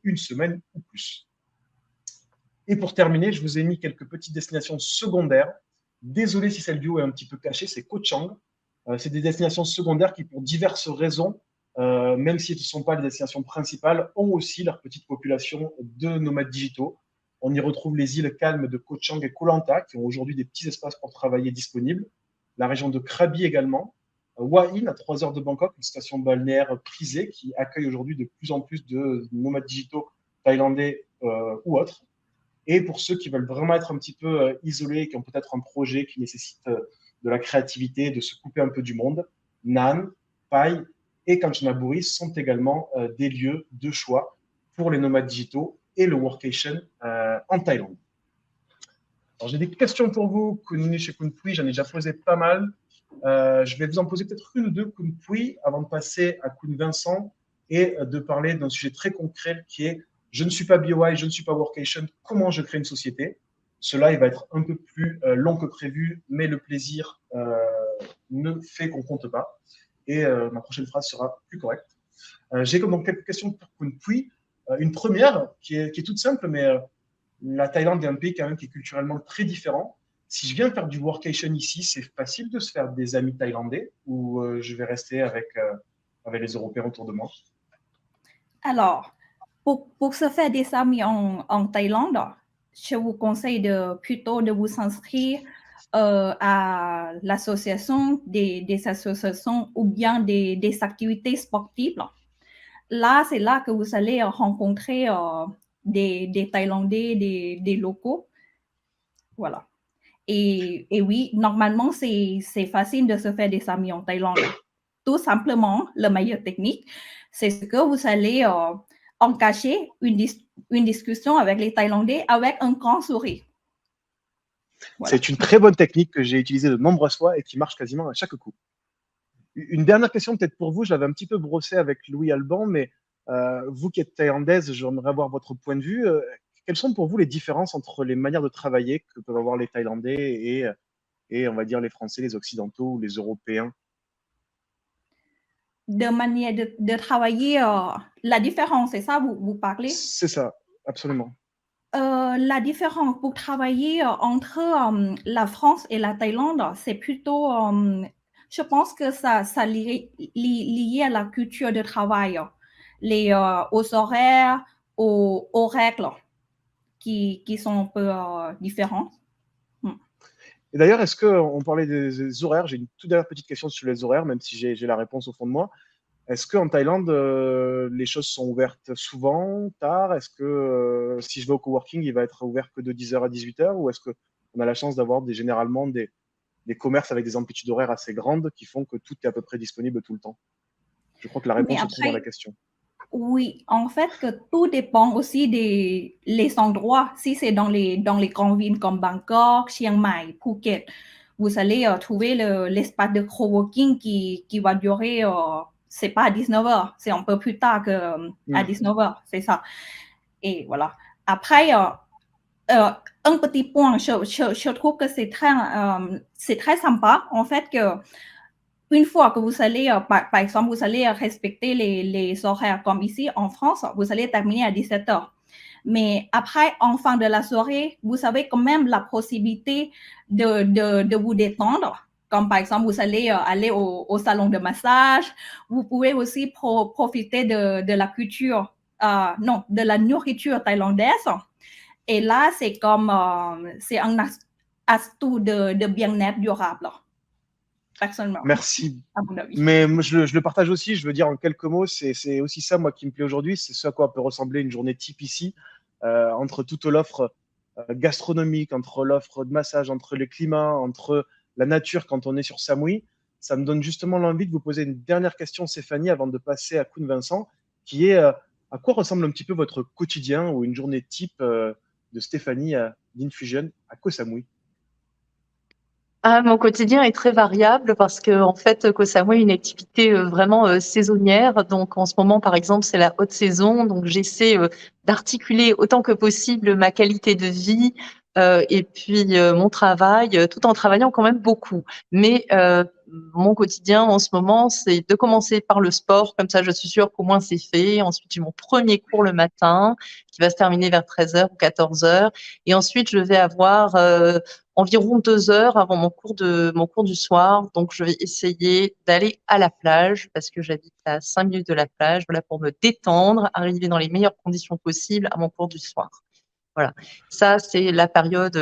une semaine ou plus. Et pour terminer, je vous ai mis quelques petites destinations secondaires. Désolé si celle du haut est un petit peu cachée, c'est Koh Chang. C'est des destinations secondaires qui, pour diverses raisons, même si elles ne sont pas les destinations principales, ont aussi leur petite population de nomades digitaux. On y retrouve les îles calmes de Koh Chang et Koh Lanta, qui ont aujourd'hui des petits espaces pour travailler disponibles. La région de Krabi également. Hua Hin, à 3 heures de Bangkok, une station balnéaire prisée qui accueille aujourd'hui de plus en plus de nomades digitaux thaïlandais ou autres. Et pour ceux qui veulent vraiment être un petit peu isolés, qui ont peut-être un projet qui nécessite de la créativité, de se couper un peu du monde, Nan, Pai et Kanchanaburi sont également des lieux de choix pour les nomades digitaux et le workation en Thaïlande. Alors, j'ai des questions pour vous, Khun Nish et Khun Pui, j'en ai déjà posé pas mal. Je vais vous en poser peut-être une ou deux, Khun Pui, avant de passer à Khun Vincent et de parler d'un sujet très concret qui est je ne suis pas BOI, je ne suis pas workation, comment je crée une société. Cela, il va être un peu plus long que prévu, mais le plaisir ne fait qu'on ne compte pas. Et ma prochaine phrase sera plus correcte. J'ai donc quelques questions pour Khun Pui. Une première qui est toute simple, mais la Thaïlande est un pays quand même qui est culturellement très différent. Si je viens faire du workation ici, c'est facile de se faire des amis thaïlandais ou je vais rester avec les Européens autour de moi? Alors, pour se faire des amis en Thaïlande, je vous conseille plutôt de vous inscrire à l'association, des associations ou bien des activités sportives. là, c'est là que vous allez rencontrer des Thaïlandais, des locaux. Voilà. Et oui, normalement, c'est facile de se faire des amis en Thaïlande. Tout simplement, la meilleure technique, c'est ce que vous allez encacher une discussion avec les Thaïlandais avec un grand sourire. Voilà. C'est une très bonne technique que j'ai utilisée de nombreuses fois et qui marche quasiment à chaque coup. Une dernière question peut-être pour vous, je l'avais un petit peu brossé avec Louis Alban, mais vous qui êtes thaïlandaise, j'aimerais avoir votre point de vue. Quelles sont pour vous les différences entre les manières de travailler que peuvent avoir les Thaïlandais et on va dire les Français, les Occidentaux ou les Européens? De manière de travailler, la différence, c'est ça vous parlez? C'est ça, absolument. La différence pour travailler entre la France et la Thaïlande, c'est plutôt, je pense que ça lié à la culture de travail, aux horaires, aux règles qui sont un peu différentes. Et d'ailleurs, est-ce qu'on parlait des horaires? J'ai une toute dernière petite question sur les horaires, même si j'ai la réponse au fond de moi. Est-ce qu'en Thaïlande, les choses sont ouvertes souvent, tard? Est-ce que si je vais au coworking, il va être ouvert que de 10h à 18h? Ou est-ce qu'on a la chance d'avoir généralement des commerces avec des amplitudes horaires assez grandes qui font que tout est à peu près disponible tout le temps? Je crois que la réponse se trouve dans la question. Oui, en fait, que tout dépend aussi des endroits. Si c'est dans les grandes villes comme Bangkok, Chiang Mai, Phuket, vous allez trouver l'espace de coworking qui va durer, c'est pas à 19h, c'est un peu plus tard qu'à 19h, c'est ça. Et voilà. Après, un petit point, je trouve que c'est très sympa, en fait, que une fois que vous allez, par exemple, vous allez respecter les horaires comme ici en France, vous allez terminer à 17h. Mais après, en fin de la soirée, vous avez quand même la possibilité de vous détendre. Comme par exemple, vous allez aller au salon de massage. Vous pouvez aussi profiter de la culture, de la nourriture thaïlandaise. Et là, c'est comme, c'est un atout de bien-être durable. Personnellement. Merci. Mais je le partage aussi. Je veux dire en quelques mots, c'est aussi ça, moi, qui me plaît aujourd'hui. C'est ce à quoi peut ressembler une journée type ici, entre toute l'offre gastronomique, entre l'offre de massage, entre les climats, entre la nature quand on est sur Samui. Ça me donne justement l'envie de vous poser une dernière question, Stéphanie, avant de passer à Khun Vincent, qui est à quoi ressemble un petit peu votre quotidien ou une journée type de Stéphanie d'Infusion à Koh Samui? Mon quotidien est très variable parce que en fait, Koh Samui est une activité vraiment saisonnière. Donc en ce moment, par exemple, c'est la haute saison. Donc j'essaie d'articuler autant que possible ma qualité de vie et puis mon travail, tout en travaillant quand même beaucoup. Mais mon quotidien en ce moment, c'est de commencer par le sport. Comme ça, je suis sûre qu'au moins c'est fait. Ensuite, j'ai mon premier cours le matin qui va se terminer vers 13h ou 14h. Et ensuite, je vais avoir environ 2 heures avant mon cours du soir. Donc, je vais essayer d'aller à la plage parce que j'habite à 5 minutes de la plage, voilà, pour me détendre, arriver dans les meilleures conditions possibles à mon cours du soir. Voilà. Ça, c'est la période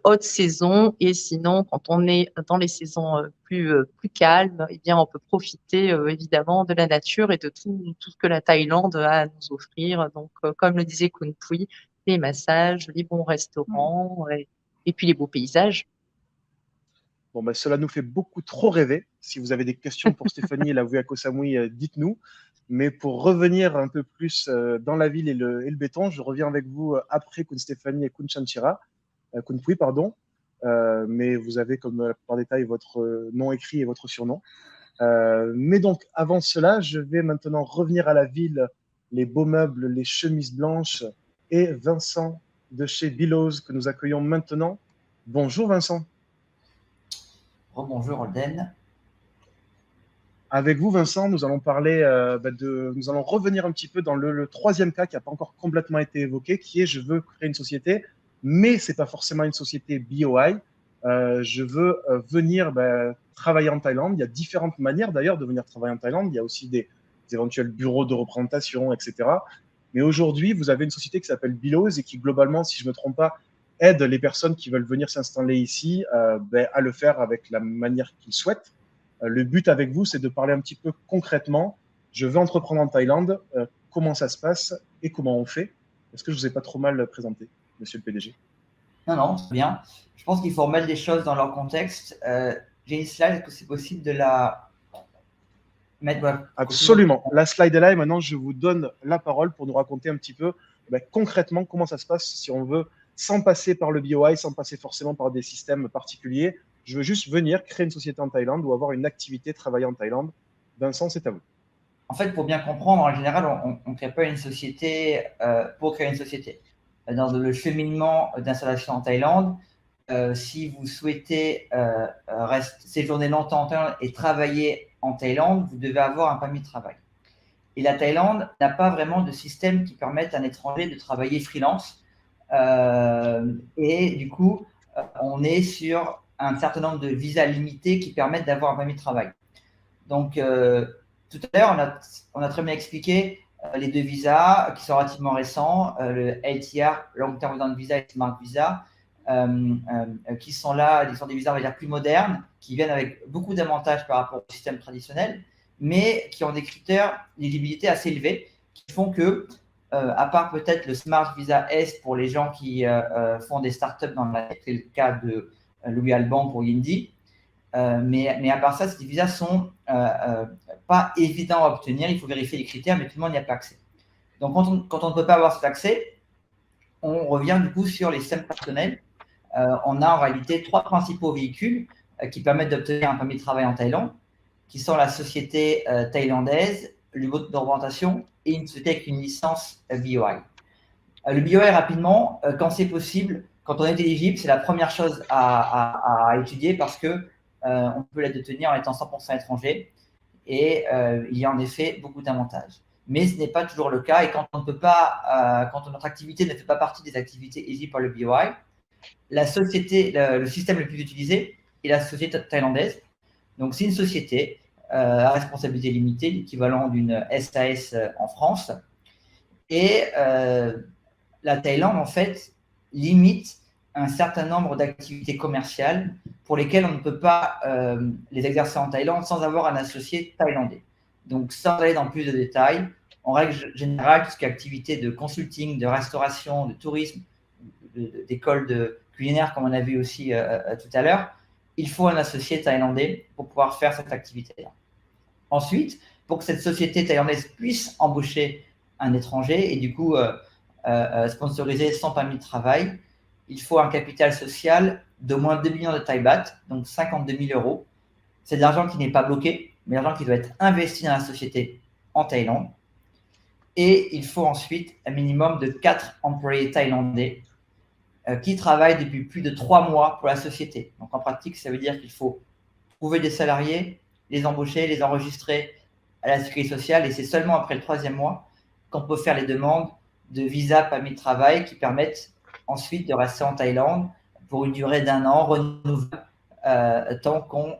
haute saison. Et sinon, quand on est dans les saisons plus calmes, eh bien, on peut profiter évidemment de la nature et de tout ce que la Thaïlande a à nous offrir. Donc, comme le disait Khun Pui, les massages, les bons restaurants et puis les beaux paysages. Bon, ben, cela nous fait beaucoup trop rêver. Si vous avez des questions pour Stéphanie et la vue à Koh Samui, dites-nous. Mais pour revenir un peu plus dans la ville et le béton, je reviens avec vous après Khun Stéphanie et Khun Chanchira, Khun Pui, pardon. Mais vous avez, comme la plupart des détails, votre nom écrit et votre surnom. Mais donc, avant cela, je vais maintenant revenir à la ville, les beaux meubles, les chemises blanches et Vincent de chez Billows que nous accueillons maintenant. Bonjour Vincent. Bonjour Holden. Avec vous, Vincent, nous allons parler nous allons revenir un petit peu dans le troisième cas qui n'a pas encore complètement été évoqué, qui est je veux créer une société, mais c'est pas forcément une société BOI. Je veux venir travailler en Thaïlande. Il y a différentes manières d'ailleurs de venir travailler en Thaïlande. Il y a aussi des éventuels bureaux de représentation, etc. Mais aujourd'hui, vous avez une société qui s'appelle Billows et qui globalement, si je ne me trompe pas, aide les personnes qui veulent venir s'installer ici à le faire avec la manière qu'ils souhaitent. Le but avec vous, c'est de parler un petit peu concrètement je veux entreprendre en Thaïlande, comment ça se passe et comment on fait? Est-ce que je ne vous ai pas trop mal présenté, monsieur le PDG? Non, non, c'est bien. Je pense qu'il faut remettre les choses dans leur contexte. J'ai une slide, est-ce que c'est possible de la mettre? Voilà. Absolument. La slide est là et maintenant, je vous donne la parole pour nous raconter un petit peu concrètement comment ça se passe si on veut, sans passer par le BOI, sans passer forcément par des systèmes particuliers. Je veux juste venir créer une société en Thaïlande ou avoir une activité, travailler en Thaïlande. Vincent, c'est à vous. En fait, pour bien comprendre, en général, on ne crée pas une société pour créer une société. Dans le cheminement d'installation en Thaïlande, si vous souhaitez séjourner longtemps en Thaïlande et travailler en Thaïlande, vous devez avoir un permis de travail. Et la Thaïlande n'a pas vraiment de système qui permette à un étranger de travailler freelance. Et du coup, on est sur un certain nombre de visas limités qui permettent d'avoir un permis de travail. Donc, tout à l'heure, on a très bien expliqué les deux visas qui sont relativement récents, le LTR, Long Term Resident Visa et Smart Visa, qui sont là, ils sont des visas, on va dire, plus modernes, qui viennent avec beaucoup d'avantages par rapport au système traditionnel, mais qui ont des critères d'éligibilité assez élevés, qui font que, à part peut-être le Smart Visa S pour les gens qui font des startups c'est le cas de Louis Alban pour Yindi, mais à part ça, ces visas sont pas évidents à obtenir. Il faut vérifier les critères, mais tout le monde n'y a pas accès. Donc, quand on ne peut pas avoir cet accès, on revient du coup sur les systèmes personnels. On a en réalité 3 principaux véhicules qui permettent d'obtenir un permis de travail en Thaïlande, qui sont la société thaïlandaise, le bureau d'orientation et une société avec une licence BOI. Le BOI, rapidement, quand c'est possible, quand on est éligible, c'est la première chose à étudier parce que on peut la détenir en étant 100% étranger et il y a en effet beaucoup d'avantages. Mais ce n'est pas toujours le cas et quand on ne peut pas, quand notre activité ne fait pas partie des activités éligibles par le BOI, le système le plus utilisé est la société thaïlandaise. Donc c'est une société à responsabilité limitée, l'équivalent d'une SAS en France. Et la Thaïlande, en fait, limite un certain nombre d'activités commerciales pour lesquelles on ne peut pas les exercer en Thaïlande sans avoir un associé thaïlandais. Donc, sans aller dans plus de détails, en règle générale, tout ce qui est activité de consulting, de restauration, de tourisme, d'école de culinaire, comme on a vu aussi tout à l'heure, il faut un associé thaïlandais pour pouvoir faire cette activité-là. Ensuite, pour que cette société thaïlandaise puisse embaucher un étranger et du coup sponsoriser son permis de travail, il faut un capital social d'au moins 2 millions de Thai baht, donc 52 000 euros. C'est de l'argent qui n'est pas bloqué, mais l'argent qui doit être investi dans la société en Thaïlande. Et il faut ensuite un minimum de 4 employés thaïlandais qui travaillent depuis plus de 3 mois pour la société. Donc en pratique, ça veut dire qu'il faut trouver des salariés, les embaucher, les enregistrer à la sécurité sociale et c'est seulement après le 3e mois qu'on peut faire les demandes de visa, permis de travail qui permettent ensuite de rester en Thaïlande pour une durée d'1 an renouvelable tant qu'on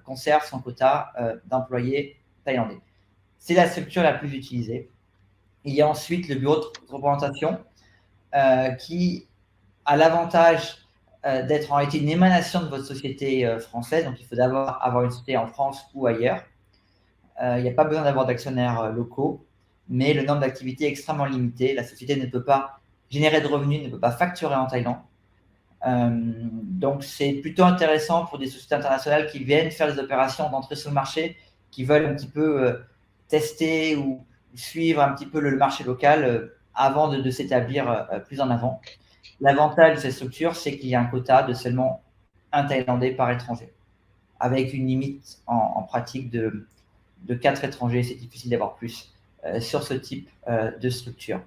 conserve son quota d'employés thaïlandais. C'est la structure la plus utilisée. Il y a ensuite le bureau de représentation qui a l'avantage d'être en réalité une émanation de votre société française. Donc, il faut d'abord avoir une société en France ou ailleurs. Il n'y a pas besoin d'avoir d'actionnaires locaux, mais le nombre d'activités est extrêmement limité. La société ne peut pas générer de revenus, ne peut pas facturer en Thaïlande. Donc, c'est plutôt intéressant pour des sociétés internationales qui viennent faire des opérations d'entrée sur le marché, qui veulent un petit peu tester ou suivre un petit peu le marché local avant de s'établir plus en avant. L'avantage de cette structure, c'est qu'il y a un quota de seulement 1 Thaïlandais par étranger, avec une limite en pratique de 4 étrangers. C'est difficile d'avoir plus sur ce type de structure.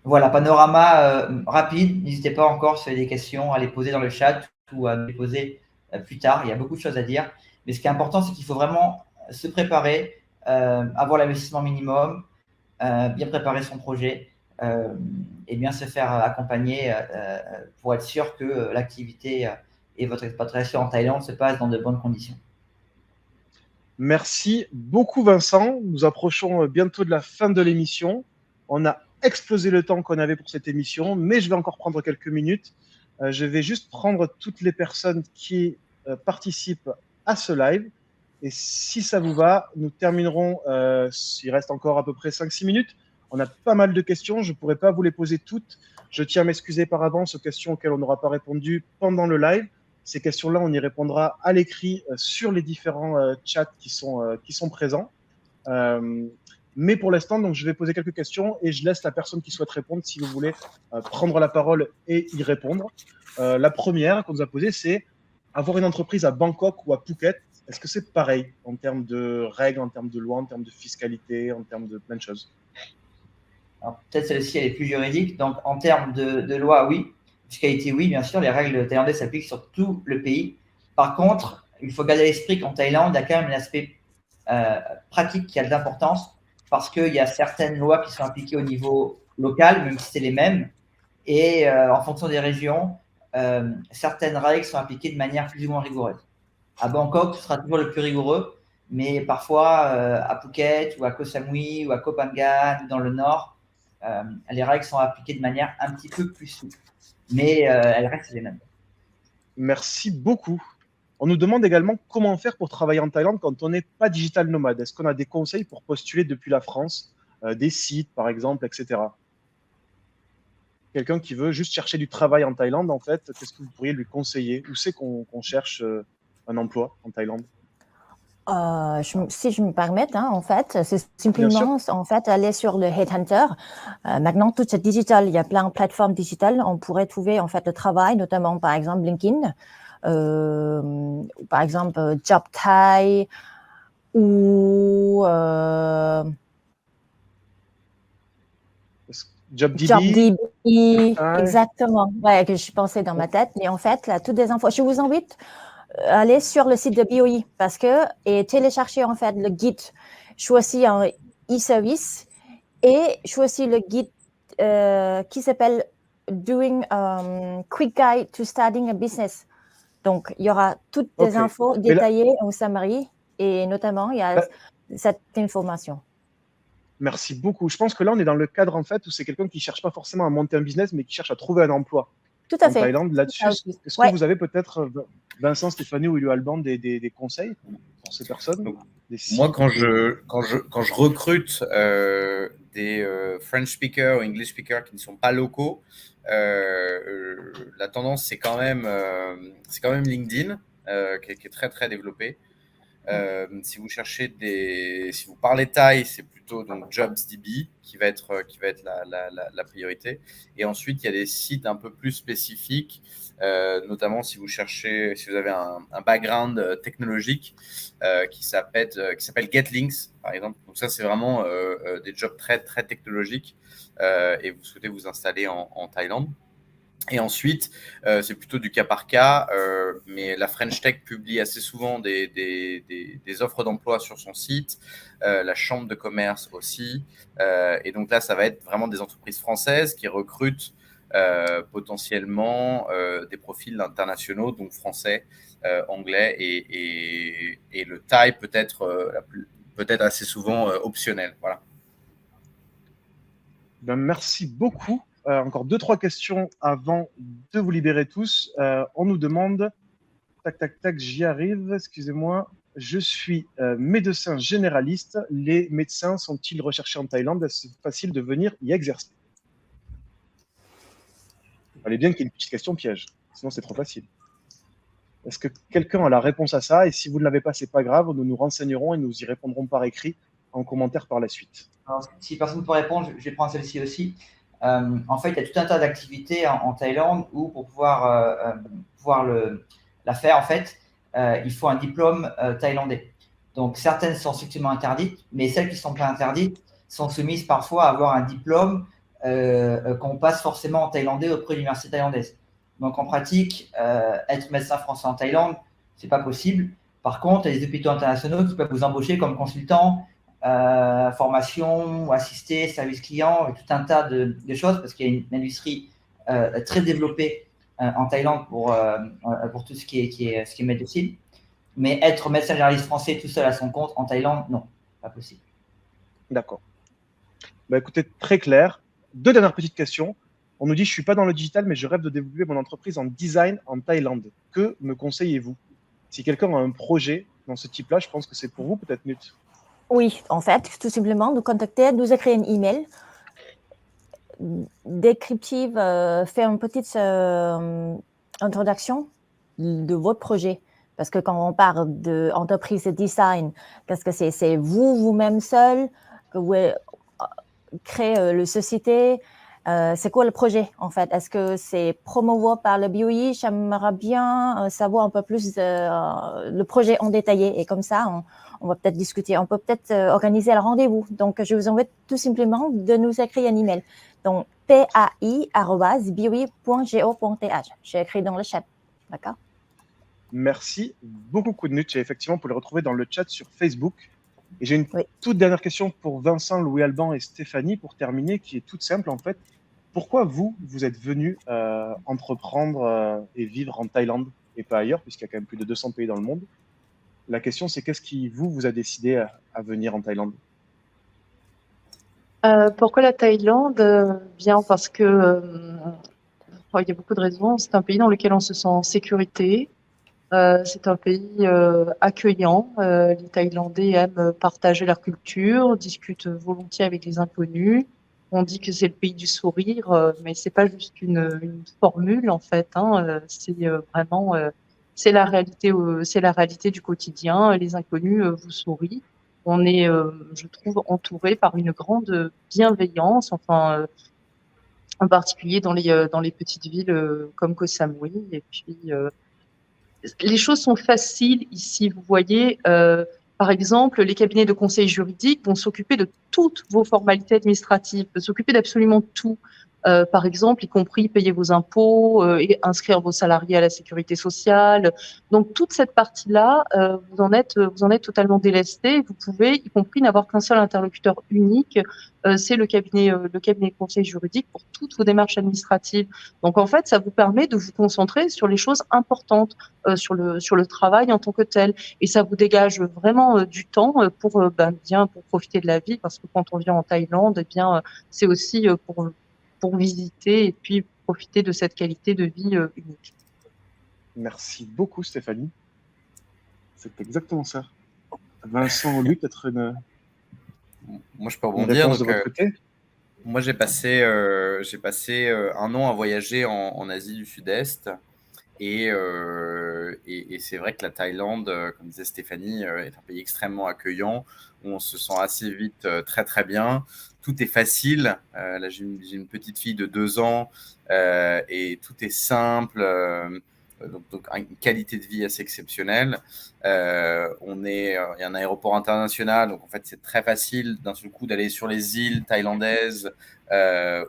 Voilà, panorama rapide. N'hésitez pas encore, si vous avez des questions, à les poser dans le chat ou à les poser plus tard. Il y a beaucoup de choses à dire. Mais ce qui est important, c'est qu'il faut vraiment se préparer, avoir l'investissement minimum, bien préparer son projet et bien se faire accompagner pour être sûr que l'activité et votre expatriation en Thaïlande se passent dans de bonnes conditions. Merci beaucoup, Vincent. Nous approchons bientôt de la fin de l'émission. On a explosé le temps qu'on avait pour cette émission, mais je vais encore prendre quelques minutes. Je vais juste prendre toutes les personnes qui participent à ce live Et si ça vous va, nous terminerons, il reste encore à peu près 5-6 minutes. On a pas mal de questions, je ne pourrai pas vous les poser toutes. Je tiens à m'excuser par avance aux questions auxquelles on n'aura pas répondu pendant le live. Ces questions-là, on y répondra à l'écrit sur les différents chats qui sont présents. Mais pour l'instant, donc, je vais poser quelques questions et je laisse la personne qui souhaite répondre, si vous voulez, prendre la parole et y répondre. La première qu'on nous a posée, c'est avoir une entreprise à Bangkok ou à Phuket. Est-ce que c'est pareil en termes de règles, en termes de lois, en termes de fiscalité, en termes de plein de choses? Alors, peut-être celle-ci, elle est plus juridique. Donc, en termes de loi, oui. Fiscalité, oui, bien sûr. Les règles thaïlandaises s'appliquent sur tout le pays. Par contre, il faut garder à l'esprit qu'en Thaïlande, il y a quand même un aspect pratique qui a de l'importance parce qu'il y a certaines lois qui sont appliquées au niveau local, même si c'est les mêmes. Et en fonction des régions, certaines règles sont appliquées de manière plus ou moins rigoureuse. À Bangkok, ce sera toujours le plus rigoureux, mais parfois à Phuket ou à Koh Samui ou à Koh Phangan, dans le nord, les règles sont appliquées de manière un petit peu plus souple, mais elles restent les mêmes. Merci beaucoup. On nous demande également comment faire pour travailler en Thaïlande quand on n'est pas digital nomade. Est-ce qu'on a des conseils pour postuler depuis la France, des sites par exemple, etc. Quelqu'un qui veut juste chercher du travail en Thaïlande, en fait, qu'est-ce que vous pourriez lui conseiller? Où c'est qu'on cherche un emploi en Thaïlande? Si je me permets, en fait, c'est simplement en fait, aller sur le Headhunter. Maintenant, tout c'est digital. Il y a plein de plateformes digitales. On pourrait trouver en fait le travail, notamment par exemple LinkedIn, par exemple Job Thai ou JobDB. Exactement. Ouais, que je pensais dans ma tête. Mais en fait, là, toutes les infos. Je vous invite aller sur le site de BOE et télécharger en fait le guide. Choisis un e-service et choisis le guide qui s'appelle Doing Quick Guide to Starting a Business. Donc, il y aura toutes les infos détaillées en summary et notamment, il y a cette information. Merci beaucoup. Je pense que là, on est dans le cadre en fait où c'est quelqu'un qui ne cherche pas forcément à monter un business, mais qui cherche à trouver un emploi. Tout à fait. En Thaïlande, là-dessus, est-ce que vous avez peut-être, Vincent, Stéphanie ou Willy Alban, des conseils pour ces personnes? Moi, quand je recrute des French speakers ou English speakers qui ne sont pas locaux, la tendance, c'est quand même LinkedIn qui est très, très développé. Si vous cherchez si vous parlez thaï, c'est plutôt donc JobsDB qui va être la priorité. Et ensuite, il y a des sites un peu plus spécifiques, notamment si vous avez un background technologique qui s'appelle GetLinks, par exemple. Donc ça, c'est vraiment des jobs très, très technologiques et vous souhaitez vous installer en Thaïlande. Et ensuite, c'est plutôt du cas par cas, mais la French Tech publie assez souvent des offres d'emploi sur son site, la chambre de commerce aussi. Et donc là, ça va être vraiment des entreprises françaises qui recrutent potentiellement des profils internationaux, donc français, anglais et le thaï peut-être assez souvent optionnel. Voilà. Ben, merci beaucoup. Encore 2-3 questions avant de vous libérer tous. On nous demande, tac, j'y arrive, excusez-moi. Je suis médecin généraliste. Les médecins sont-ils recherchés en Thaïlande? Est-ce facile de venir y exercer? Il fallait bien qu'il y ait une petite question piège, sinon c'est trop facile. Est-ce que quelqu'un a la réponse à ça? Et si vous ne l'avez pas, c'est pas grave, nous nous renseignerons et nous y répondrons par écrit en commentaire par la suite. Alors, si personne ne peut répondre, je vais prendre celle-ci aussi. En fait, il y a tout un tas d'activités en Thaïlande où pour pouvoir la faire, en fait, il faut un diplôme thaïlandais. Donc, certaines sont strictement interdites, mais celles qui ne sont pas interdites sont soumises parfois à avoir un diplôme qu'on passe forcément en thaïlandais auprès de l'université thaïlandaise. Donc, en pratique, être médecin français en Thaïlande, ce n'est pas possible. Par contre, il y a des hôpitaux internationaux qui peuvent vous embaucher comme consultant, formation, assister, service client, et tout un tas de choses parce qu'il y a une industrie très développée en Thaïlande pour tout ce qui est médecine. Mais être médecin généraliste français tout seul à son compte en Thaïlande, non, pas possible. D'accord. Bah, écoutez, très clair. 2 dernières petites questions. On nous dit, je ne suis pas dans le digital, mais je rêve de développer mon entreprise en design en Thaïlande. Que me conseillez-vous? Si quelqu'un a un projet dans ce type-là, je pense que c'est pour vous peut-être, Nut. Oui, en fait, tout simplement, nous contacter, nous écrire un email descriptive, faire une petite introduction de votre projet. Parce que quand on parle d'entreprise de design, qu'est-ce que c'est? C'est vous-même seul que vous créez la société. C'est quoi le projet, en fait? Est-ce que c'est promouvoir par le BOI? J'aimerais bien savoir un peu plus le projet en détaillé. Et comme ça, on va peut-être discuter. On peut peut-être organiser un rendez-vous. Donc, je vous invite tout simplement de nous écrire un email. Donc, pai@boi.go.th. J'ai écrit dans le chat. D'accord? Merci beaucoup, Knut. Et effectivement, vous pouvez le retrouver dans le chat sur Facebook. Et j'ai une toute dernière question pour Vincent, Louis-Alban et Stéphanie pour terminer, qui est toute simple en fait. Pourquoi vous êtes venus entreprendre et vivre en Thaïlande et pas ailleurs, puisqu'il y a quand même plus de 200 pays dans le monde? La question, c'est qu'est-ce qui vous a décidé à venir en Thaïlande? Pourquoi la Thaïlande? Bien parce que il y a beaucoup de raisons. C'est un pays dans lequel on se sent en sécurité. C'est un pays accueillant. Les Thaïlandais aiment partager leur culture, discutent volontiers avec les inconnus. On dit que c'est le pays du sourire, mais c'est pas juste une formule en fait. C'est vraiment c'est la réalité du quotidien. Les inconnus vous sourient. On est, je trouve, entouré par une grande bienveillance. Enfin, en particulier dans les petites villes comme Koh Samui. Et puis les choses sont faciles ici. Vous voyez, par exemple, les cabinets de conseil juridique vont s'occuper de toutes vos formalités administratives, s'occuper d'absolument tout. Par exemple, y compris payer vos impôts et inscrire vos salariés à la sécurité sociale. Donc toute cette partie-là, vous en êtes totalement délesté. Vous pouvez, y compris, n'avoir qu'un seul interlocuteur unique. C'est le cabinet de conseil juridique pour toutes vos démarches administratives. Donc en fait, ça vous permet de vous concentrer sur les choses importantes, sur le travail en tant que tel, et ça vous dégage vraiment du temps pour profiter de la vie, parce que quand on vient en Thaïlande, c'est aussi pour visiter et puis profiter de cette qualité de vie unique. Merci beaucoup, Stéphanie. C'est exactement ça. Vincent, Louis, peut-être une. Moi, je peux rebondir. Réponse de votre côté. Moi, j'ai passé 1 an à voyager en Asie du Sud-Est. Et c'est vrai que la Thaïlande, comme disait Stéphanie, est un pays extrêmement accueillant, où on se sent assez vite très très bien. Tout est facile. Là, j'ai une petite fille de 2 ans et tout est simple. Donc une qualité de vie assez exceptionnelle. Il y a un aéroport international, donc en fait c'est très facile d'un seul coup d'aller sur les îles thaïlandaises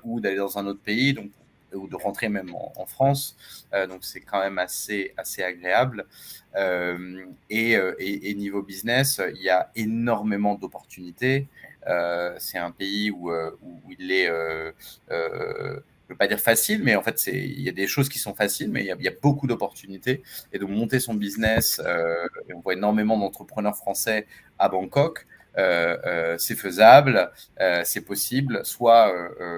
ou d'aller dans un autre pays, donc ou de rentrer même en France. Donc, c'est quand même assez agréable. Et niveau business, il y a énormément d'opportunités. C'est un pays où il est, je ne veux pas dire facile, mais en fait, il y a des choses qui sont faciles, mais il y a beaucoup d'opportunités. Et de monter son business, et on voit énormément d'entrepreneurs français à Bangkok. C'est faisable, c'est possible, soit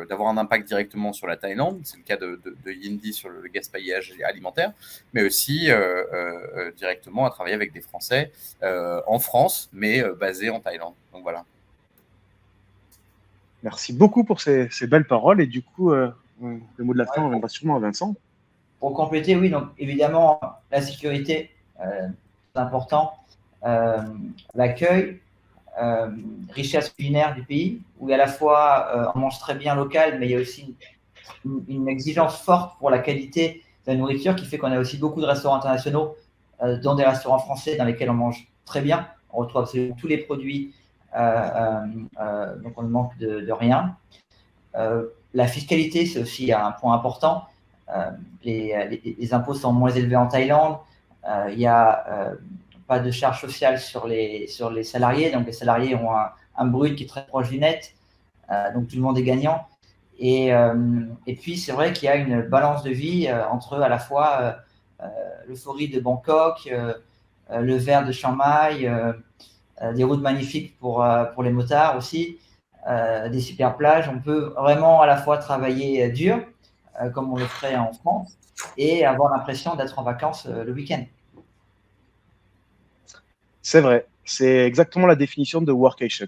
d'avoir un impact directement sur la Thaïlande, c'est le cas de Yindi sur le gaspillage alimentaire, mais aussi directement à travailler avec des Français en France, mais basés en Thaïlande. Donc voilà. Merci beaucoup pour ces belles paroles. Et du coup, le mot de la fin, on viendra sûrement à Vincent. Pour compléter, oui, donc évidemment, la sécurité, c'est important. L'accueil, richesse culinaire du pays, où à la fois on mange très bien local, mais il y a aussi une exigence forte pour la qualité de la nourriture qui fait qu'on a aussi beaucoup de restaurants internationaux, dont des restaurants français dans lesquels on mange très bien. On retrouve absolument tous les produits, donc on ne manque de rien. La fiscalité, c'est aussi un point important. Les impôts sont moins élevés en Thaïlande. Il y a pas de charge sociale sur les salariés, donc les salariés ont un brut qui est très proche du net, donc tout le monde est gagnant. Et puis c'est vrai qu'il y a une balance de vie entre à la fois l'euphorie de Bangkok, le vert de Chiang Mai, des routes magnifiques pour les motards aussi, des super plages. On peut vraiment à la fois travailler dur, comme on le ferait en France, et avoir l'impression d'être en vacances le week-end. C'est vrai, c'est exactement la définition de workation.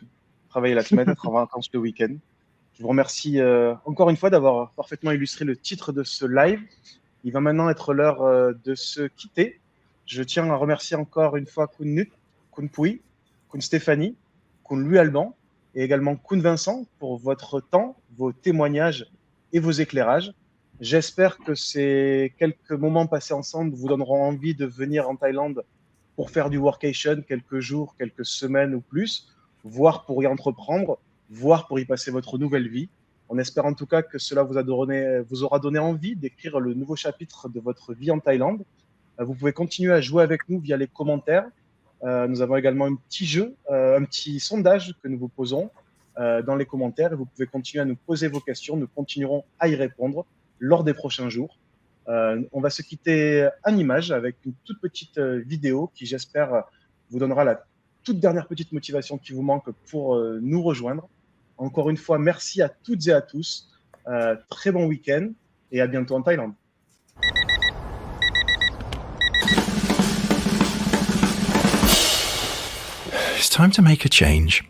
Travailler la semaine, être en vacances le week-end. Je vous remercie encore une fois d'avoir parfaitement illustré le titre de ce live. Il va maintenant être l'heure de se quitter. Je tiens à remercier encore une fois Kun Nut, Kun Pui, Kun Stéphanie, Kun Louis Alban et également Kun Vincent pour votre temps, vos témoignages et vos éclairages. J'espère que ces quelques moments passés ensemble vous donneront envie de venir en Thaïlande pour faire du workation quelques jours, quelques semaines ou plus, voire pour y entreprendre, voire pour y passer votre nouvelle vie. On espère en tout cas que cela vous aura donné envie d'écrire le nouveau chapitre de votre vie en Thaïlande. Vous pouvez continuer à jouer avec nous via les commentaires. Nous avons également un petit jeu, un petit sondage que nous vous posons dans les commentaires et vous pouvez continuer à nous poser vos questions. Nous continuerons à y répondre lors des prochains jours. On va se quitter en image avec une toute petite vidéo qui, j'espère, vous donnera la toute dernière petite motivation qui vous manque pour nous rejoindre. Encore une fois, merci à toutes et à tous. Très bon week-end et à bientôt en Thaïlande. It's time to make a change.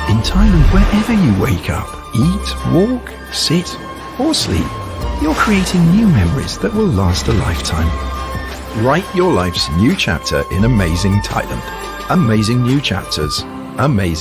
In Thailand, wherever you wake up, eat, walk, sit, or sleep, you're creating new memories that will last a lifetime. Write your life's new chapter in amazing Thailand. Amazing new chapters. Amazing.